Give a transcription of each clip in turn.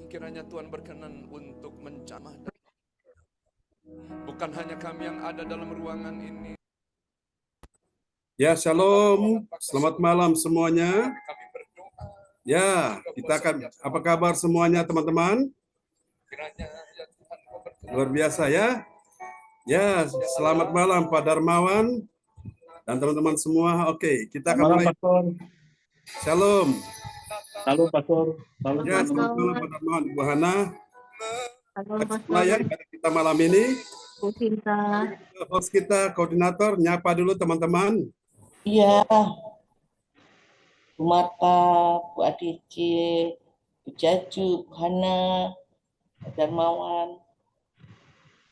kiranya Tuhan berkenan untuk menjamah. Bukan hanya kami yang ada dalam ruangan ini. Ya, shalom. Selamat malam semuanya. Ya, kita akan, apa kabar semuanya teman-teman? Luar biasa ya. Ya, selamat malam Pak Darmawan dan teman-teman semua. Oke, kita akan mulai. Shalom. Halo Pastor. Halo, ya, selamat malam Pak Darmawan, Bu Hana. Ya, kita malam ini. Bu Sinta. Host kita, koordinator, nyapa dulu teman-teman. Iya. Bu Marta, Bu Adici, Bu Jaju, Bu Hana, Bu Darmawan.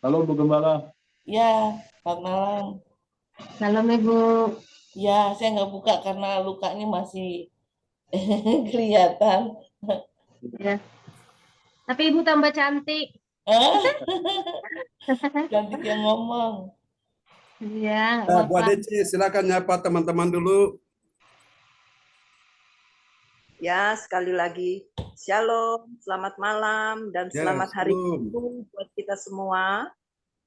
Halo Bu Gembala. Ya, selamat malam. Salam Ibu. Ya, saya nggak buka karena lukanya masih kelihatan. Ya. Tapi Ibu tambah cantik. Cantik yang ngomong. Iya. Bu Adici, silakan nyapa teman-teman dulu. Ya, sekali lagi, shalom, selamat malam, dan Ya, selamat hari shalom. Minggu buat kita semua.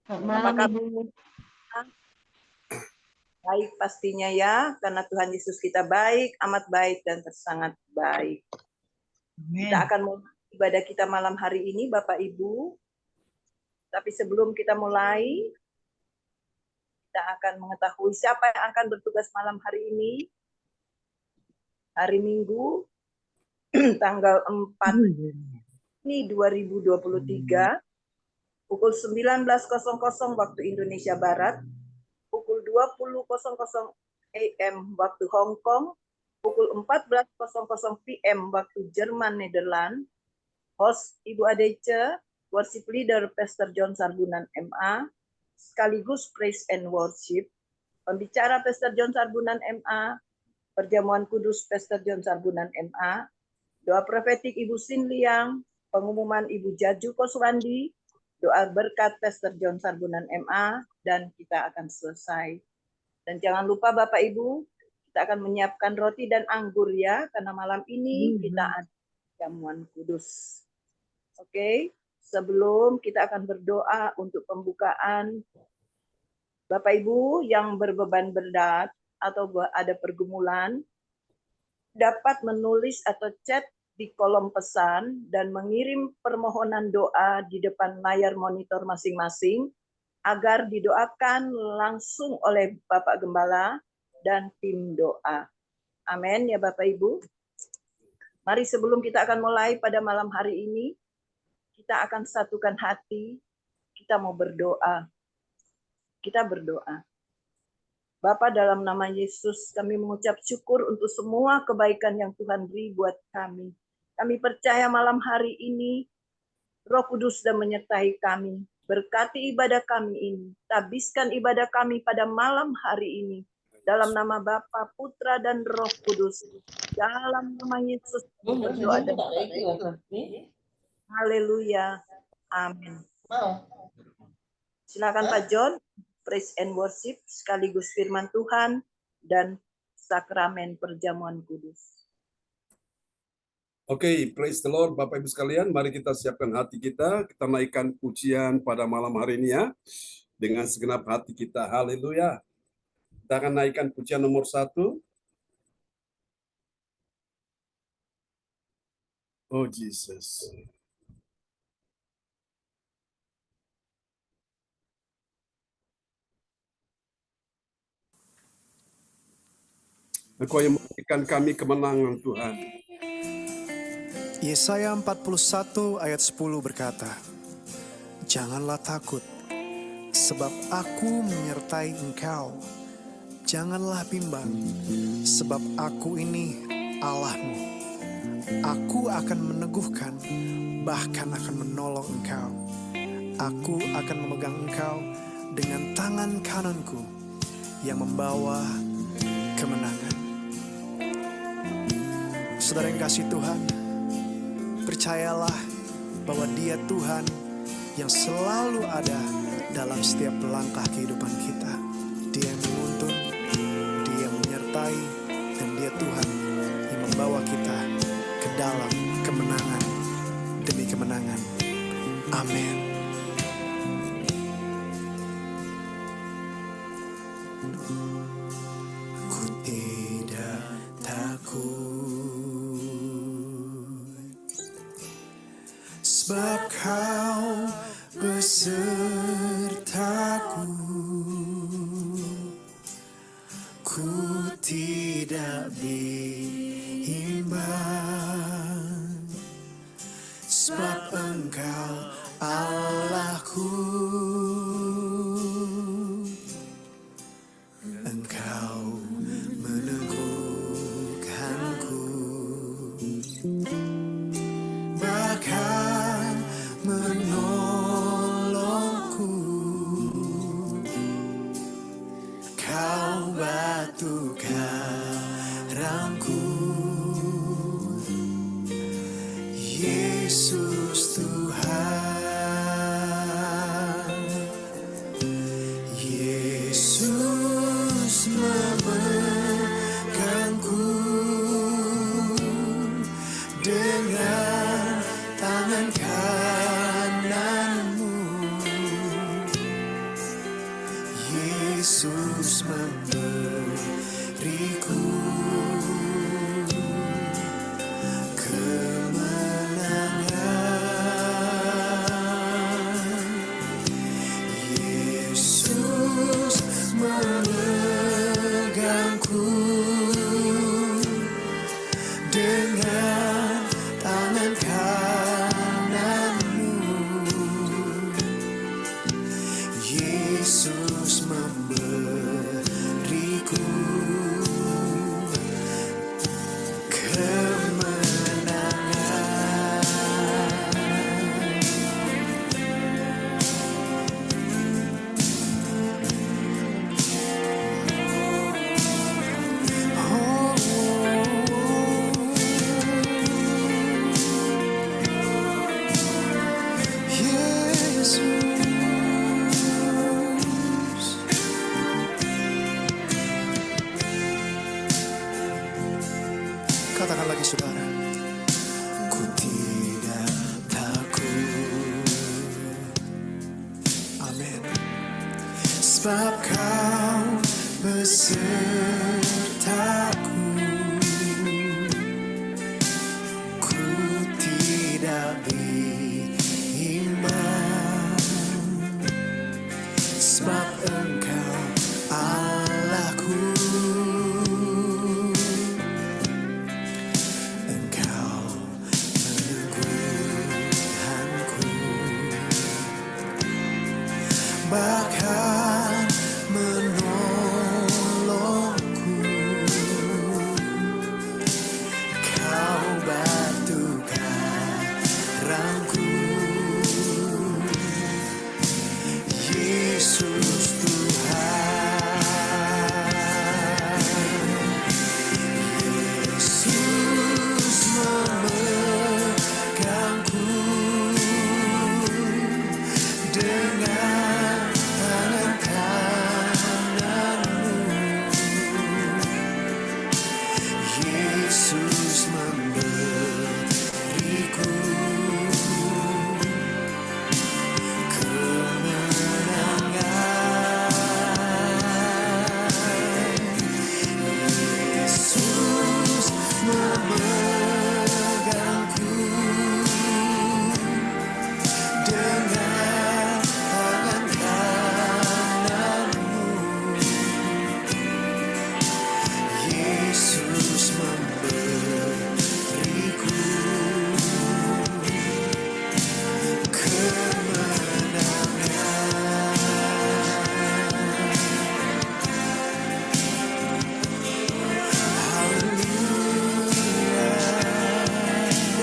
Selamat malam, Ibu. Baik pastinya ya, karena Tuhan Yesus kita baik, amat baik, dan tersangat baik. Kita akan mulai ibadah kita malam hari ini, Bapak Ibu. Tapi sebelum kita mulai, kita akan mengetahui siapa yang akan bertugas malam hari ini. Hari Minggu, tanggal 4 ini 2023, pukul 19.00 waktu Indonesia Barat, pukul 20.00 AM waktu Hong Kong, pukul 14.00 PM waktu Jerman, Nederland. Host Ibu Adece, worship leader Pastor John Sarbunan MA, sekaligus praise and worship. Pembicara Pastor John Sarbunan MA, perjamuan kudus Pastor John Sarbunan MA, doa profetik Ibu Sin Liang, pengumuman Ibu Jaju Koswandi, doa berkat Pastor John Sarbunan MA, dan kita akan selesai. Dan jangan lupa Bapak Ibu, kita akan menyiapkan roti dan anggur ya, karena malam ini kita ada jamuan kudus. Oke, sebelum kita akan berdoa untuk pembukaan, Bapak Ibu yang berbeban berat atau ada pergumulan, dapat menulis atau chat di kolom pesan dan mengirim permohonan doa di depan layar monitor masing-masing agar didoakan langsung oleh Bapak Gembala dan tim doa. Amin ya Bapak Ibu. Mari sebelum kita akan mulai pada malam hari ini, kita akan satukan hati, kita mau berdoa. Kita berdoa. Bapa, dalam nama Yesus, kami mengucap syukur untuk semua kebaikan yang Tuhan beri buat kami. Kami percaya malam hari ini, Roh Kudus sudah menyertai kami. Berkati ibadah kami ini. Tabiskan ibadah kami pada malam hari ini. Dalam nama Bapa, Putra, dan Roh Kudus. Dalam nama Yesus, kami berdoa dan haleluya. Amin. Silakan Pak John. Praise and worship sekaligus firman Tuhan dan sakramen perjamuan kudus. Oke, praise the Lord Bapak Ibu sekalian, mari kita siapkan hati kita naikkan pujian pada malam hari ini ya, dengan segenap hati kita, haleluya. Kita akan naikkan pujian nomor 1. Oh Jesus. Engkau yang memberikan kami kemenangan Tuhan. Yesaya 41 ayat 10 berkata, janganlah takut, sebab aku menyertai engkau. Janganlah bimbang, sebab aku ini Allahmu. Aku akan meneguhkan, bahkan akan menolong engkau. Aku akan memegang engkau dengan tangan kananku yang membawa kemenangan. Saudara yang kasih Tuhan, percayalah bahwa Dia Tuhan yang selalu ada dalam setiap langkah kehidupan kita. Dia yang menuntun, Dia yang menyertai, dan Dia Tuhan yang membawa kita ke dalam kemenangan demi kemenangan. kemenangan. Amin. Ku tidak takut, sebab Kau besertaku. Ku tidak bimbang, sebab Engkau Allahku. Engkau meneguhkanku, bahkan menolongku. Kau batu karangku, Yesus Tuhan. Yesus memegangku dengan tangan kananmu. Yesus memberiku kemenangan. Yesus memegangku dengan tangan kananmu. Yesus memberiku Katakan lagi saudara. Ku tidak takut. Amin. Sebab Kau besertaku. Ku tidak bimbang, sebab Engkau Allahku. Bahkan menolongku. Kau batu karangku, Yesus Tuhan. Yesus memegangku dengan tangan kananmu. Yesus memberiku kemenangan. Yesus memegangku dengan tangan kananmu. Yesus memberiku kemenangan.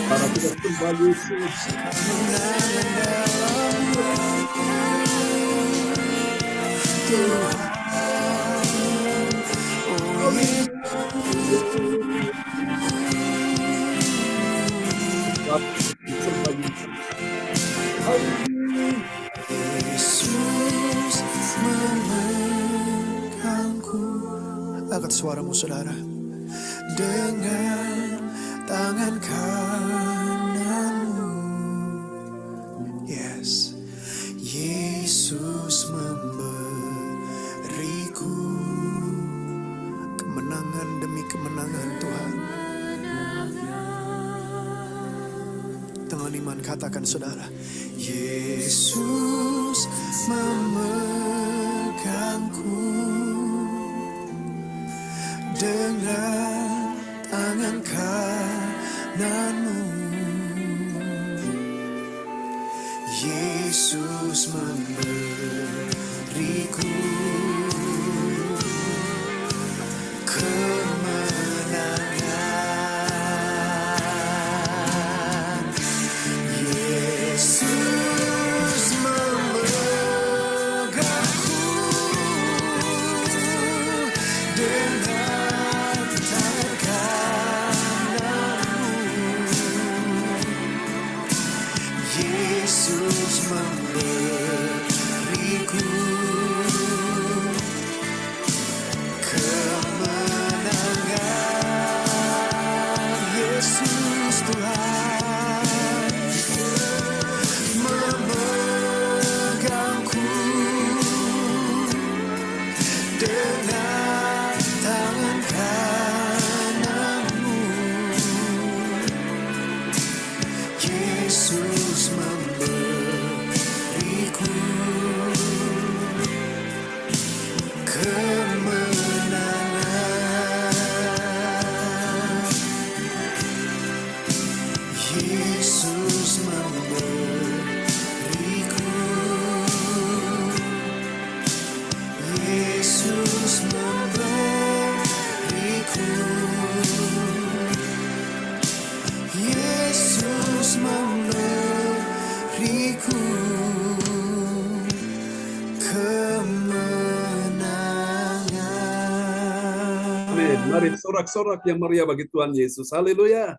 Para kita sembah Yesus. Kemenangan dalam Tuhan. Oh Sembah Yesus. Yesus memegangku. Angkat suaramu saudara. Dengan tangan kananmu. firman, katakan saudara. Yesus memegangku dengan tangan kananmu. Yesus memberiku kemenangan. Yesus memegangku dengan tangan kananmu. Yesus memberiku kemenangan. Yesus Tuhan memegangku dengan tangan kananmu. Yesus memberiku kemenangan. Yesus memberiku, Yesus memberiku, Yesus memberiku kemenangan. Amin. Mari sorak-sorak yang meriah bagi Tuhan Yesus. Haleluya.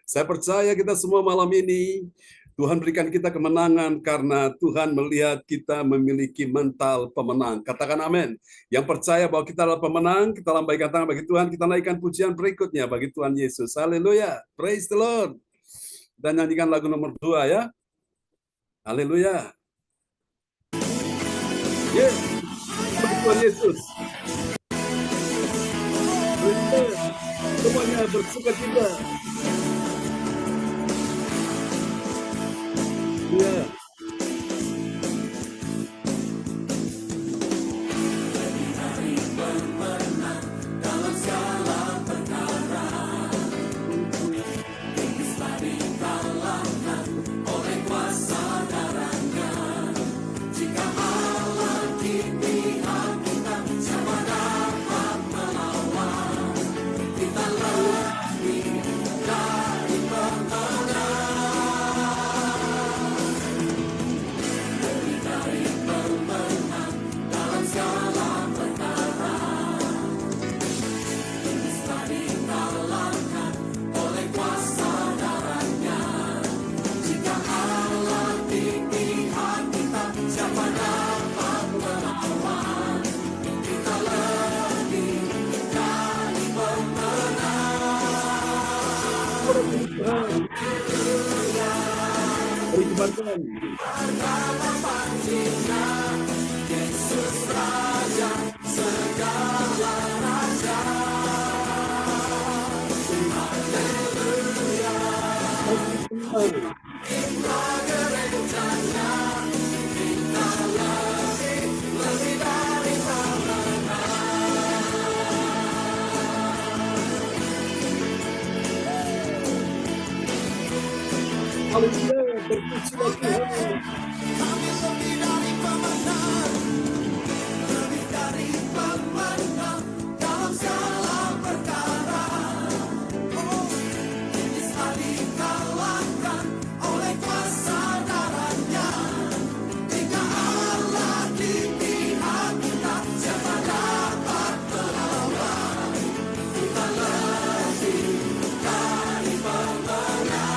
Saya percaya kita semua malam ini Tuhan berikan kita kemenangan karena Tuhan melihat kita memiliki mental pemenang. Katakan amin. Yang percaya bahwa kita adalah pemenang, kita lambaikan tangan bagi Tuhan, kita naikkan pujian berikutnya bagi Tuhan Yesus. Haleluya. Praise the Lord. Dan nyanyikan lagu nomor 2 ya. Haleluya. Yes. Bagi Tuhan Yesus. Semuanya bersuka cita. Ya. Beribadah. Haleluya, berpujilah Tuhan. Kami lebih dari pemenang, lebih dari pemenang dalam segala perkara. Oh, iblis telah dikalahkan oleh kuasa darahnya. Jika Allah di pihak kita, siapa dapat melawan? Kita lebih dari pemenang.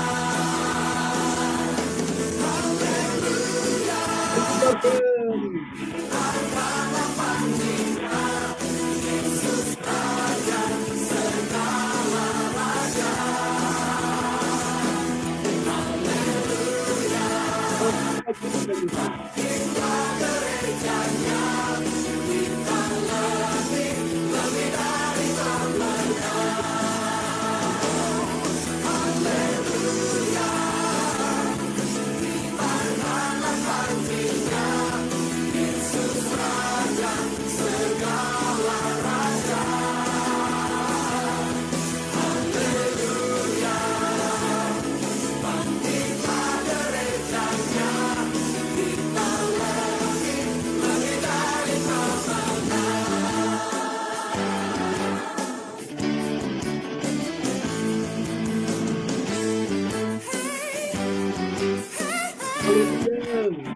Haleluya.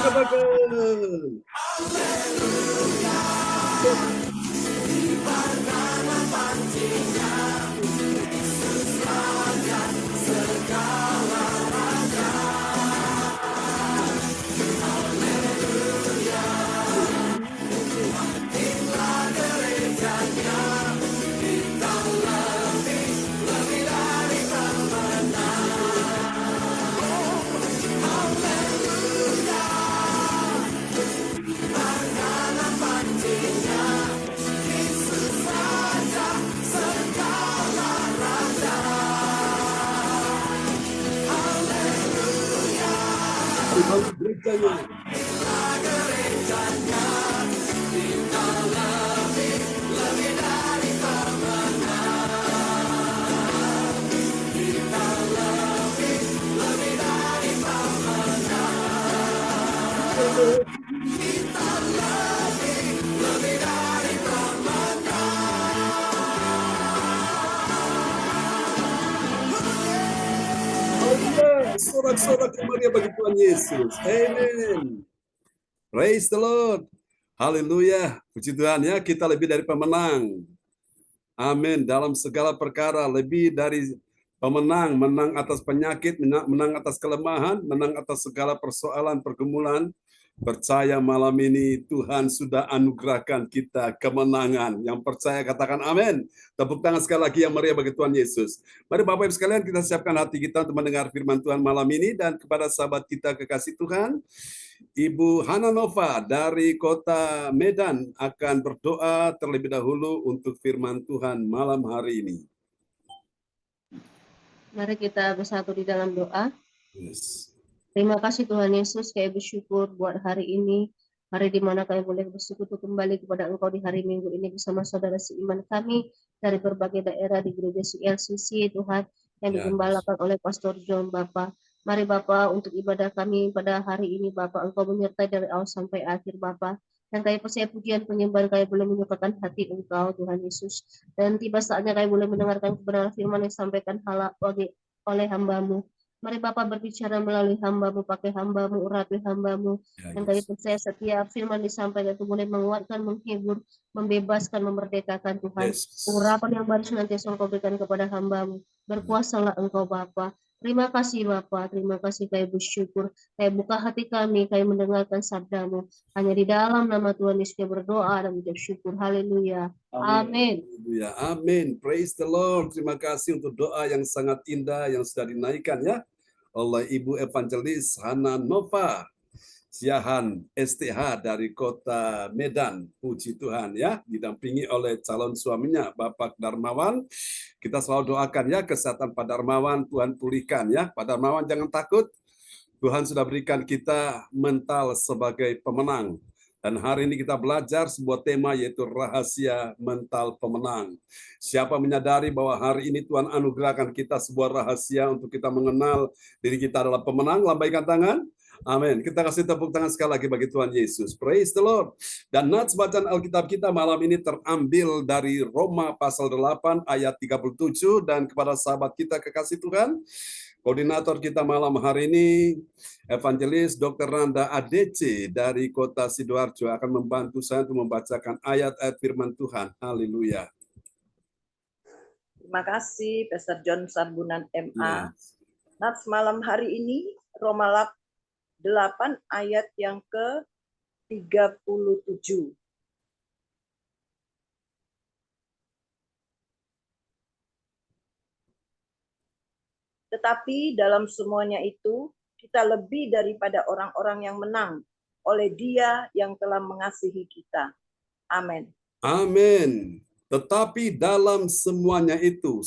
Katakan. Gerejanya. Sorak-sorak kemaria bagi Tuhan Yesus. Amen. Praise the Lord. Haleluya. Puji Tuhan ya, kita lebih dari pemenang. Amin. Dalam segala perkara lebih dari pemenang, menang atas penyakit, menang atas kelemahan, menang atas segala persoalan, pergumulan. Percaya malam ini Tuhan sudah anugerahkan kita kemenangan. Yang percaya katakan amin. Tepuk tangan sekali lagi yang meriah bagi Tuhan Yesus. Mari Bapak Ibu sekalian kita siapkan hati kita untuk mendengar firman Tuhan malam ini. Dan kepada sahabat kita kekasih Tuhan, Ibu Hana Nova dari kota Medan akan berdoa terlebih dahulu untuk firman Tuhan malam hari ini. Mari kita bersatu di dalam doa. Yes. Terima kasih Tuhan Yesus, kami bersyukur buat hari ini. Hari di mana kami boleh bersekutu kembali kepada Engkau di hari Minggu ini bersama saudara seiman kami dari berbagai daerah di gereja CLCC Tuhan yang digembalakan oleh Pastor John Bapak. Mari Bapak untuk ibadah kami pada hari ini Bapak, Engkau menyertai dari awal sampai akhir Bapak. Dan kami percaya pujian penyembahan kami boleh menyukakan hati Engkau Tuhan Yesus. Dan tiba saatnya kami boleh mendengarkan kebenaran firman yang disampaikan oleh hamba-Mu. Mari Bapak berbicara melalui hamba-Mu, pakai hamba-Mu, urapi hamba-Mu. Dan kami percaya setiap firman disampaikan itu boleh menguatkan, menghibur, membebaskan, memerdekakan Tuhan. Urapan yang baru senantiasa Engkau berikan kepada hamba-Mu. Berkuasalah Engkau Bapa. Terima kasih Bapa, terima kasih kami bersyukur. Kami buka hati kami, kami mendengarkan sabda-Mu. Hanya di dalam nama Tuhan Yesus kami berdoa dan bersyukur. Haleluya. Amin. Haleluya. Amin. Praise the Lord. Terima kasih untuk doa yang sangat indah yang sudah dinaikkan ya oleh Ibu Evangelis Hana Nova Siahan STH dari kota Medan. Puji Tuhan ya, didampingi oleh calon suaminya Bapak Darmawan. Kita selalu doakan ya kesehatan Pak Darmawan, Tuhan pulihkan ya. Pak Darmawan jangan takut, Tuhan sudah berikan kita mental sebagai pemenang. Dan hari ini kita belajar sebuah tema yaitu rahasia mental pemenang. Siapa menyadari bahwa hari ini Tuhan anugerahkan kita sebuah rahasia untuk kita mengenal diri kita adalah pemenang, lambaikan tangan. Amin. Kita kasih tepuk tangan sekali lagi bagi Tuhan Yesus. Praise the Lord. Dan nats bacaan Alkitab kita malam ini terambil dari Roma pasal 8 ayat 37. Dan kepada sahabat kita kekasih Tuhan, koordinator kita malam hari ini, Evangelis Dr. Randa ADC dari kota Sidoarjo akan membantu saya untuk membacakan ayat-ayat firman Tuhan. Haleluya. Terima kasih, Pastor John Sarbunan MA. Nats malam hari ini, Roma 8 ayat yang ke-37. Tetapi dalam semuanya itu, kita lebih daripada orang-orang yang menang oleh Dia yang telah mengasihi kita. Amin. Amin. Tetapi dalam semuanya itu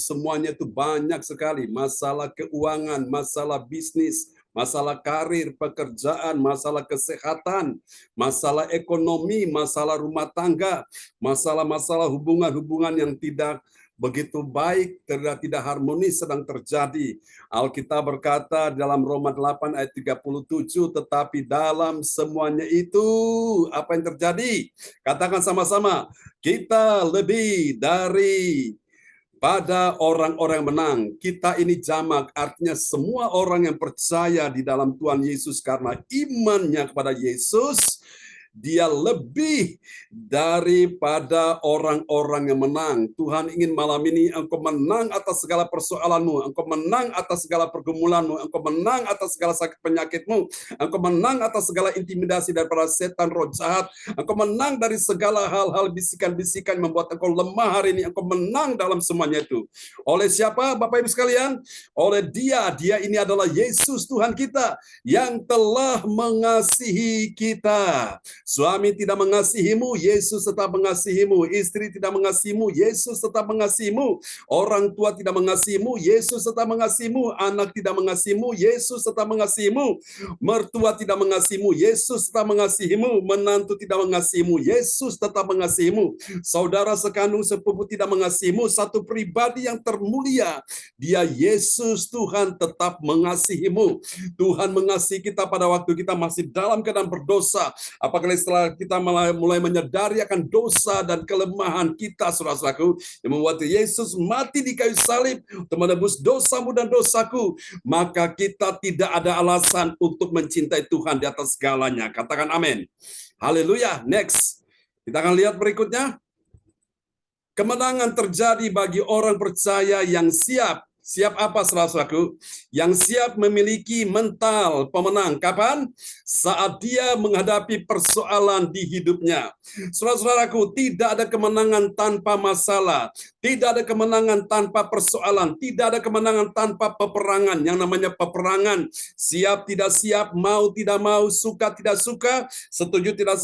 banyak sekali masalah keuangan, masalah bisnis, masalah karir, pekerjaan, masalah kesehatan, masalah ekonomi, masalah rumah tangga, masalah-masalah hubungan-hubungan yang tidak begitu baik, tidak harmonis sedang terjadi. Alkitab berkata dalam Roma 8 ayat 37, tetapi dalam semuanya itu apa yang terjadi? Katakan sama-sama, kita lebih dari pada orang-orang menang. Kita ini jamak, artinya semua orang yang percaya di dalam Tuhan Yesus karena imannya kepada Yesus, dia lebih daripada orang-orang yang menang. Tuhan ingin malam ini engkau menang atas segala persoalanmu, engkau menang atas segala pergumulanmu, engkau menang atas segala sakit penyakitmu, engkau menang atas segala intimidasi daripada setan roh jahat, engkau menang dari segala hal-hal bisikan-bisikan yang membuat engkau lemah hari ini, engkau menang dalam semuanya itu. Oleh siapa Bapak Ibu sekalian? Oleh Dia ini adalah Yesus Tuhan kita yang telah mengasihi kita. Suami tidak mengasihimu, Yesus tetap mengasihimu. Istri tidak mengasihimu, Yesus tetap mengasihimu. Orang tua tidak mengasihimu, Yesus tetap mengasihimu. Anak tidak mengasihimu, Yesus tetap mengasihimu. Mertua tidak mengasihimu, Yesus tetap mengasihimu. Menantu tidak mengasihimu, Yesus tetap mengasihimu. Saudara sekandung sepupu tidak mengasihimu. Satu pribadi yang termulia, Dia Yesus Tuhan tetap mengasihimu. Tuhan mengasihi kita pada waktu kita masih dalam keadaan berdosa. Apakah setelah kita mulai menyadari akan dosa dan kelemahan kita, saudara-saudaraku, yang membuat Yesus mati di kayu salib untuk menebus dosamu dan dosaku, maka kita tidak ada alasan untuk mencintai Tuhan di atas segalanya. Katakan amin. Haleluya. Next. Kita akan lihat berikutnya. Kemenangan terjadi bagi orang percaya yang siap. Siap apa, saudara-saudaraku? Yang siap memiliki mental pemenang. Kapan? Saat dia menghadapi persoalan di hidupnya. Saudara-saudaraku, tidak ada kemenangan tanpa masalah. Tidak ada kemenangan tanpa persoalan. Tidak ada kemenangan tanpa peperangan. Yang namanya peperangan. Siap tidak siap, mau tidak mau, suka tidak suka, setuju tidak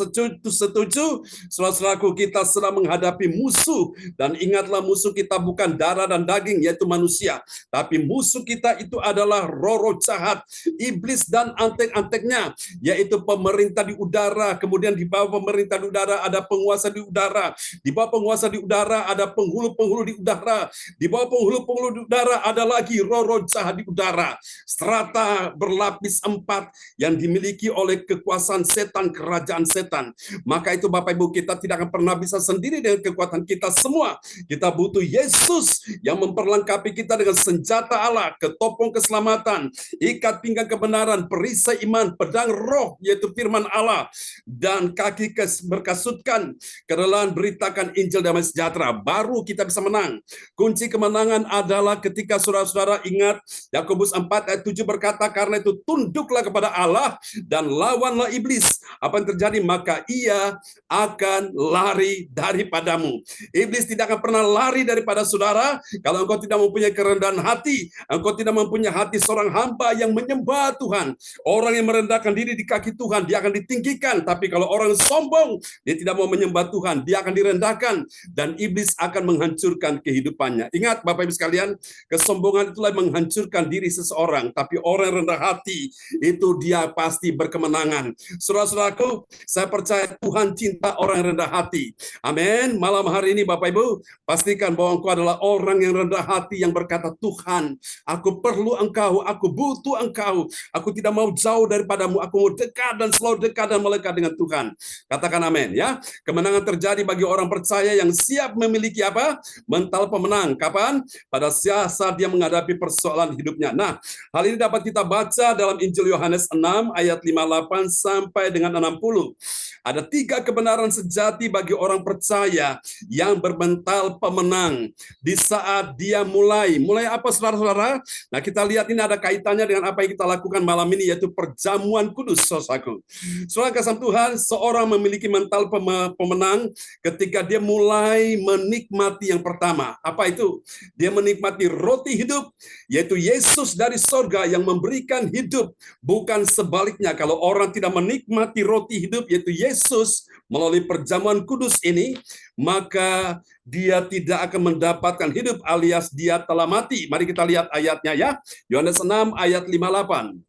setuju. Saudara-saudaraku, kita sedang menghadapi musuh. Dan ingatlah, musuh kita bukan darah dan daging, yaitu manusia. Tapi musuh kita itu adalah roh-roh jahat, iblis dan antek-anteknya, yaitu pemerintah di udara. Kemudian di bawah pemerintah di udara ada penguasa di udara. Di bawah penguasa di udara ada penghulu-penghulu di udara. Di bawah penghulu-penghulu di udara ada lagi roh-roh jahat di udara. Strata berlapis 4 yang dimiliki oleh kekuasaan setan, kerajaan setan. Maka itu Bapak Ibu, kita tidak akan pernah bisa sendiri dengan kekuatan kita semua. Kita butuh Yesus yang memperlengkapi kita dengan senjata Allah, ketopong keselamatan, ikat pinggang kebenaran, perisai iman, pedang roh yaitu firman Allah, dan kaki berkasutkan kerelaan beritakan Injil damai sejahtera. Baru kita bisa menang. Kunci kemenangan adalah ketika saudara-saudara ingat Yakobus 4 ayat 7 berkata, karena itu tunduklah kepada Allah dan lawanlah iblis. Apa yang terjadi? Maka ia akan lari daripadamu. Iblis tidak akan pernah lari daripada saudara kalau engkau tidak mempunyai kerendahan hati. Engkau tidak mempunyai hati seorang hamba yang menyembah Tuhan. Orang yang merendahkan diri di kaki Tuhan, dia akan ditinggikan. Tapi kalau orang sombong, dia tidak mau menyembah Tuhan, dia akan direndahkan. Dan iblis akan menghancurkan kehidupannya. Ingat Bapak Ibu sekalian, kesombongan itulah menghancurkan diri seseorang. Tapi orang yang rendah hati, itu dia pasti berkemenangan. Saudara-saudaraku, saya percaya Tuhan cinta orang yang rendah hati. Amin. Malam hari ini Bapak Ibu, pastikan bahwa engkau adalah orang yang rendah hati yang berkata, Tuhan, aku perlu Engkau, aku butuh Engkau, aku tidak mau jauh daripadamu, aku mau dekat dan selalu dekat dan melekat dengan Tuhan. Katakan amin ya. Kemenangan terjadi bagi orang percaya yang siap memiliki apa? Mental pemenang. Kapan? Pada saat dia menghadapi persoalan hidupnya. Nah, hal ini dapat kita baca dalam Injil Yohanes 6 ayat 58 sampai dengan 60. Ada 3 kebenaran sejati bagi orang percaya yang bermental pemenang. Di saat dia mulai artinya apa saudara-saudara? Nah, kita lihat ini ada kaitannya dengan apa yang kita lakukan malam ini, yaitu perjamuan kudus, saudaraku. Saudara kasih Tuhan, seorang memiliki mental pemenang ketika dia mulai menikmati yang pertama. Apa itu? Dia menikmati roti hidup, yaitu Yesus dari sorga yang memberikan hidup, bukan sebaliknya. Kalau orang tidak menikmati roti hidup, yaitu Yesus, melalui perjamuan kudus ini, maka dia tidak akan mendapatkan hidup, alias dia telah mati. Mari kita lihat ayatnya ya. Yohanes 6 ayat 58.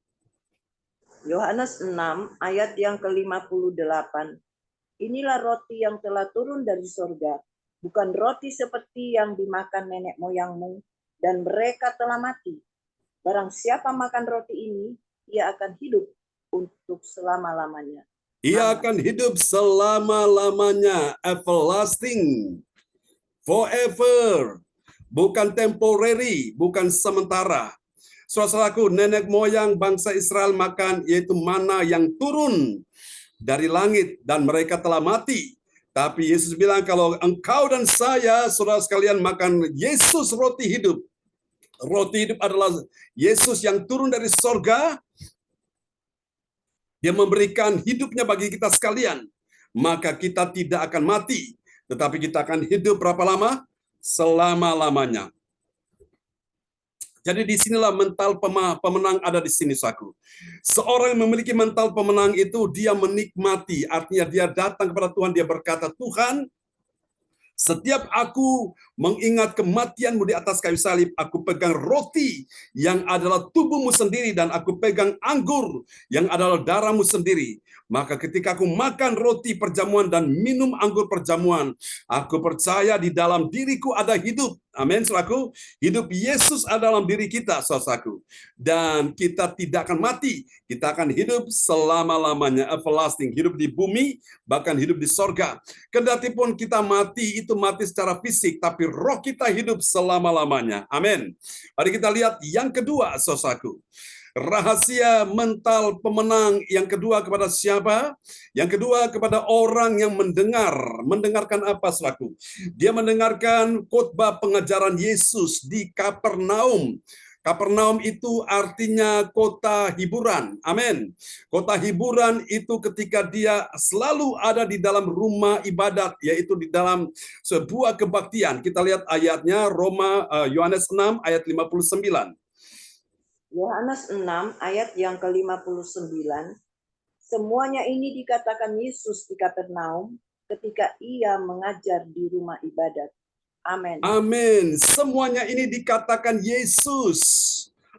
Yohanes 6 ayat yang ke-58. Inilah roti yang telah turun dari surga, bukan roti seperti yang dimakan nenek moyangmu, dan mereka telah mati. Barang siapa makan roti ini, ia akan hidup untuk selama-lamanya. Ia akan hidup selama-lamanya, everlasting, forever, bukan temporary, bukan sementara. Saudaraku, nenek moyang bangsa Israel makan, yaitu mana yang turun dari langit, dan mereka telah mati. Tapi Yesus bilang, kalau engkau dan saya, saudara sekalian, makan Yesus roti hidup. Roti hidup adalah Yesus yang turun dari sorga. Dia memberikan hidupnya bagi kita sekalian. Maka kita tidak akan mati, tetapi kita akan hidup berapa lama? Selama-lamanya. Jadi disinilah mental pemenang ada di sini, saudaraku. Seorang yang memiliki mental pemenang itu, dia menikmati. Artinya dia datang kepada Tuhan, dia berkata, Tuhan, setiap aku mengingat kematianmu di atas kayu salib, aku pegang roti yang adalah tubuhmu sendiri, dan aku pegang anggur yang adalah darahmu sendiri. Maka ketika aku makan roti perjamuan dan minum anggur perjamuan, aku percaya di dalam diriku ada hidup. Amin, saudaraku. Hidup Yesus ada dalam diri kita, saudaraku. Dan kita tidak akan mati. Kita akan hidup selama-lamanya, everlasting. Hidup di bumi, bahkan hidup di sorga. Kendati pun kita mati, itu mati secara fisik, tapi roh kita hidup selama-lamanya. Amin. Mari kita lihat yang kedua, saudaraku. Rahasia mental pemenang yang kedua kepada siapa? Yang kedua kepada orang yang mendengarkan apa, saudaraku? Dia mendengarkan khotbah pengajaran Yesus di Kapernaum. Kapernaum itu artinya kota hiburan. Amin. Kota hiburan itu ketika dia selalu ada di dalam rumah ibadat, yaitu di dalam sebuah kebaktian. Kita lihat ayatnya, Yohanes 6 ayat 59. Yohanes 6 ayat yang ke-59. Semuanya ini dikatakan Yesus di Kapernaum ketika ia mengajar di rumah ibadat. Amin. Amin. Semuanya ini dikatakan Yesus.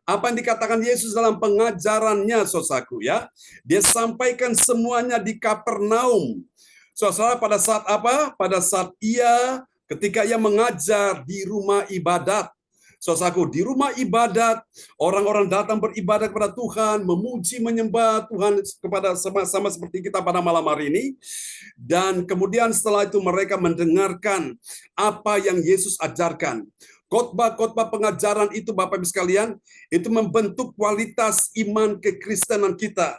Apa yang dikatakan Yesus dalam pengajarannya, saudaraku ya? Dia sampaikan semuanya di Kapernaum. Saudara, pada saat apa? Pada saat ketika ia mengajar di rumah ibadat. Saudaraku, di rumah ibadat, orang-orang datang beribadah kepada Tuhan, memuji, menyembah Tuhan kepada sama seperti kita pada malam hari ini. Dan kemudian setelah itu mereka mendengarkan apa yang Yesus ajarkan. Khotbah-khotbah pengajaran itu, Bapak Ibu sekalian, itu membentuk kualitas iman kekristenan kita.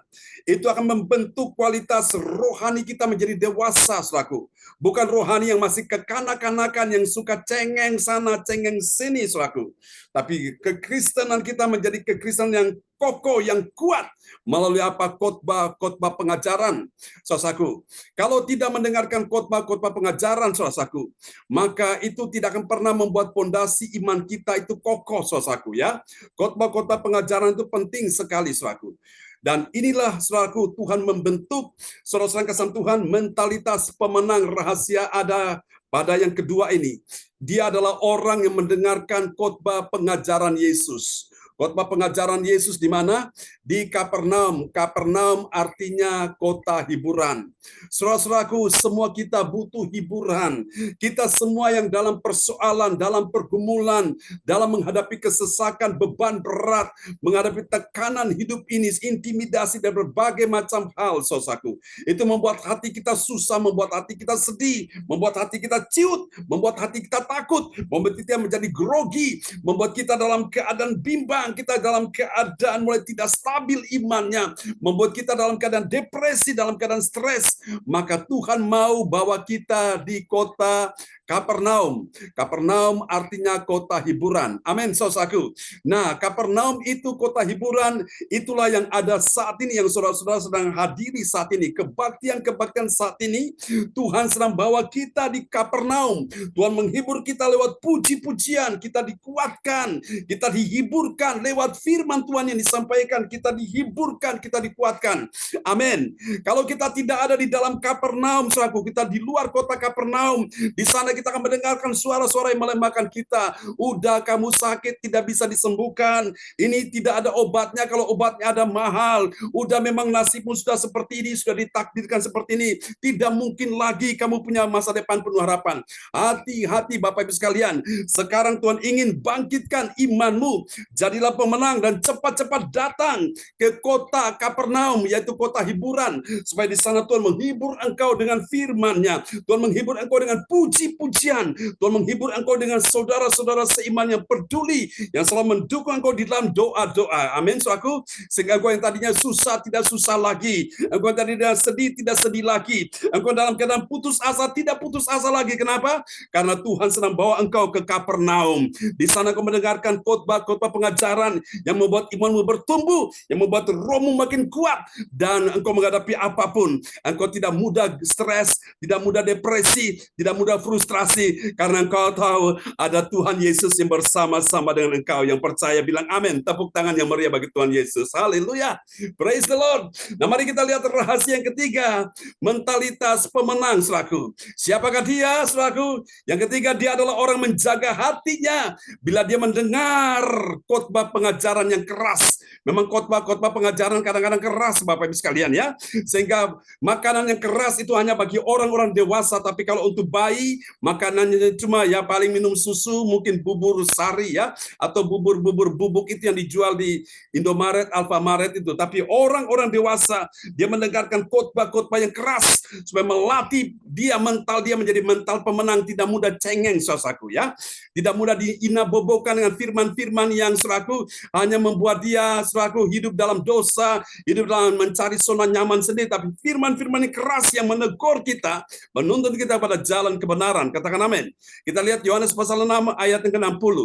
Itu akan membentuk kualitas rohani kita menjadi dewasa, saudaraku. Bukan rohani yang masih kekanak-kanakan, yang suka cengeng sana, cengeng sini, saudaraku. Tapi kekristenan kita menjadi kekristenan yang kokoh, yang kuat melalui apa? Khotbah pengajaran, saudaraku. Kalau tidak mendengarkan khotbah pengajaran, saudaraku, maka itu tidak akan pernah membuat pondasi iman kita itu kokoh, saudaraku ya. Khotbah pengajaran itu penting sekali, saudaraku. Dan inilah, saudaraku, Tuhan membentuk, saudara kasih Tuhan, mentalitas pemenang. Rahasia ada pada yang kedua ini. Dia adalah orang yang mendengarkan khotbah pengajaran Yesus. Khotbah pengajaran Yesus di mana? Di Kapernaum. Kapernaum artinya kota hiburan. Saudara-saudaraku, semua kita butuh hiburan. Kita semua yang dalam persoalan, dalam pergumulan, dalam menghadapi kesesakan, beban berat, menghadapi tekanan hidup ini, intimidasi dan berbagai macam hal, saudaraku. Itu membuat hati kita susah, membuat hati kita sedih, membuat hati kita ciut, membuat hati kita takut, membuat kita menjadi grogi, membuat kita dalam keadaan bimbang, kita dalam keadaan mulai tidak stabil imannya, membuat kita dalam keadaan depresi, dalam keadaan stres. Maka Tuhan mau bawa kita di kota Kapernaum. Kapernaum artinya kota hiburan. Amin, saudaraku. Nah, Kapernaum itu kota hiburan, itulah yang ada saat ini, yang saudara-saudara sedang hadiri saat ini. Kebaktian-kebaktian saat ini, Tuhan sedang bawa kita di Kapernaum. Tuhan menghibur kita lewat puji-pujian, kita dikuatkan, kita dihiburkan lewat firman Tuhan yang disampaikan, kita dihiburkan, kita dikuatkan. Amin. Kalau kita tidak ada di dalam Kapernaum, saudaraku, kita di luar kota Kapernaum, di sana kita akan mendengarkan suara-suara yang melemahkan kita. Udah kamu sakit, tidak bisa disembuhkan. Ini tidak ada obatnya, kalau obatnya ada mahal. Udah memang nasibmu sudah seperti ini, sudah ditakdirkan seperti ini. Tidak mungkin lagi kamu punya masa depan penuh harapan. Hati-hati Bapak Ibu sekalian. Sekarang Tuhan ingin bangkitkan imanmu. Jadilah pemenang dan cepat-cepat datang ke kota Kapernaum, yaitu kota hiburan. Supaya di sana Tuhan menghibur engkau dengan firman-Nya. Tuhan menghibur engkau dengan puji-pujian. Tuhan menghibur engkau dengan saudara-saudara seiman yang peduli, yang selalu mendukung engkau di dalam doa-doa. Amin, saudaraku. Sehingga engkau yang tadinya susah tidak susah lagi. Engkau yang tadinya sedih tidak sedih lagi. Engkau dalam keadaan putus asa tidak putus asa lagi. Kenapa? Karena Tuhan sedang bawa engkau ke Kapernaum. Di sana engkau mendengarkan khotbah-khotbah pengajaran yang membuat imanmu bertumbuh, yang membuat rohmu makin kuat, dan engkau menghadapi apapun. Engkau tidak mudah stres, tidak mudah depresi, tidak mudah frustrasi, karena engkau tahu ada Tuhan Yesus yang bersama-sama dengan engkau. Yang percaya bilang amin. Tepuk tangan yang meriah bagi Tuhan Yesus. Haleluya. Praise the Lord. Nah, mari kita lihat rahasia yang ketiga, mentalitas pemenang, saudaraku. Siapakah dia, saudaraku? Yang ketiga, dia adalah orang menjaga hatinya bila dia mendengar khotbah pengajaran yang keras. Memang khotbah-khotbah pengajaran kadang-kadang keras, Bapak Ibu sekalian, ya. Sehingga makanan yang keras itu hanya bagi orang-orang dewasa, tapi kalau untuk bayi, makanannya cuma ya paling minum susu, mungkin bubur sari, ya, atau bubur-bubur bubuk itu yang dijual di Indomaret, Alfamaret itu. Tapi orang-orang dewasa, dia mendengarkan khotbah-khotbah yang keras supaya melatih dia mental dia menjadi mental pemenang, tidak mudah cengeng, saudaraku, ya. Tidak mudah diinabobokan dengan firman-firman yang, saudaraku, hanya membuat dia, saudaraku, hidup dalam dosa, hidup dalam mencari zona nyaman sendiri, tapi firman-firman yang keras yang menegur kita, menuntun kita pada jalan kebenaran. Katakan amin. Kita lihat Yohanes pasal 6 ayat yang ke-60.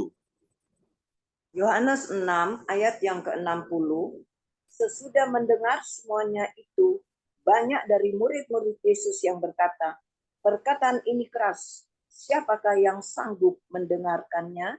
Yohanes 6 ayat yang ke-60. Sesudah mendengar semuanya itu, banyak dari murid-murid Yesus yang berkata, perkataan ini keras, siapakah yang sanggup mendengarkannya?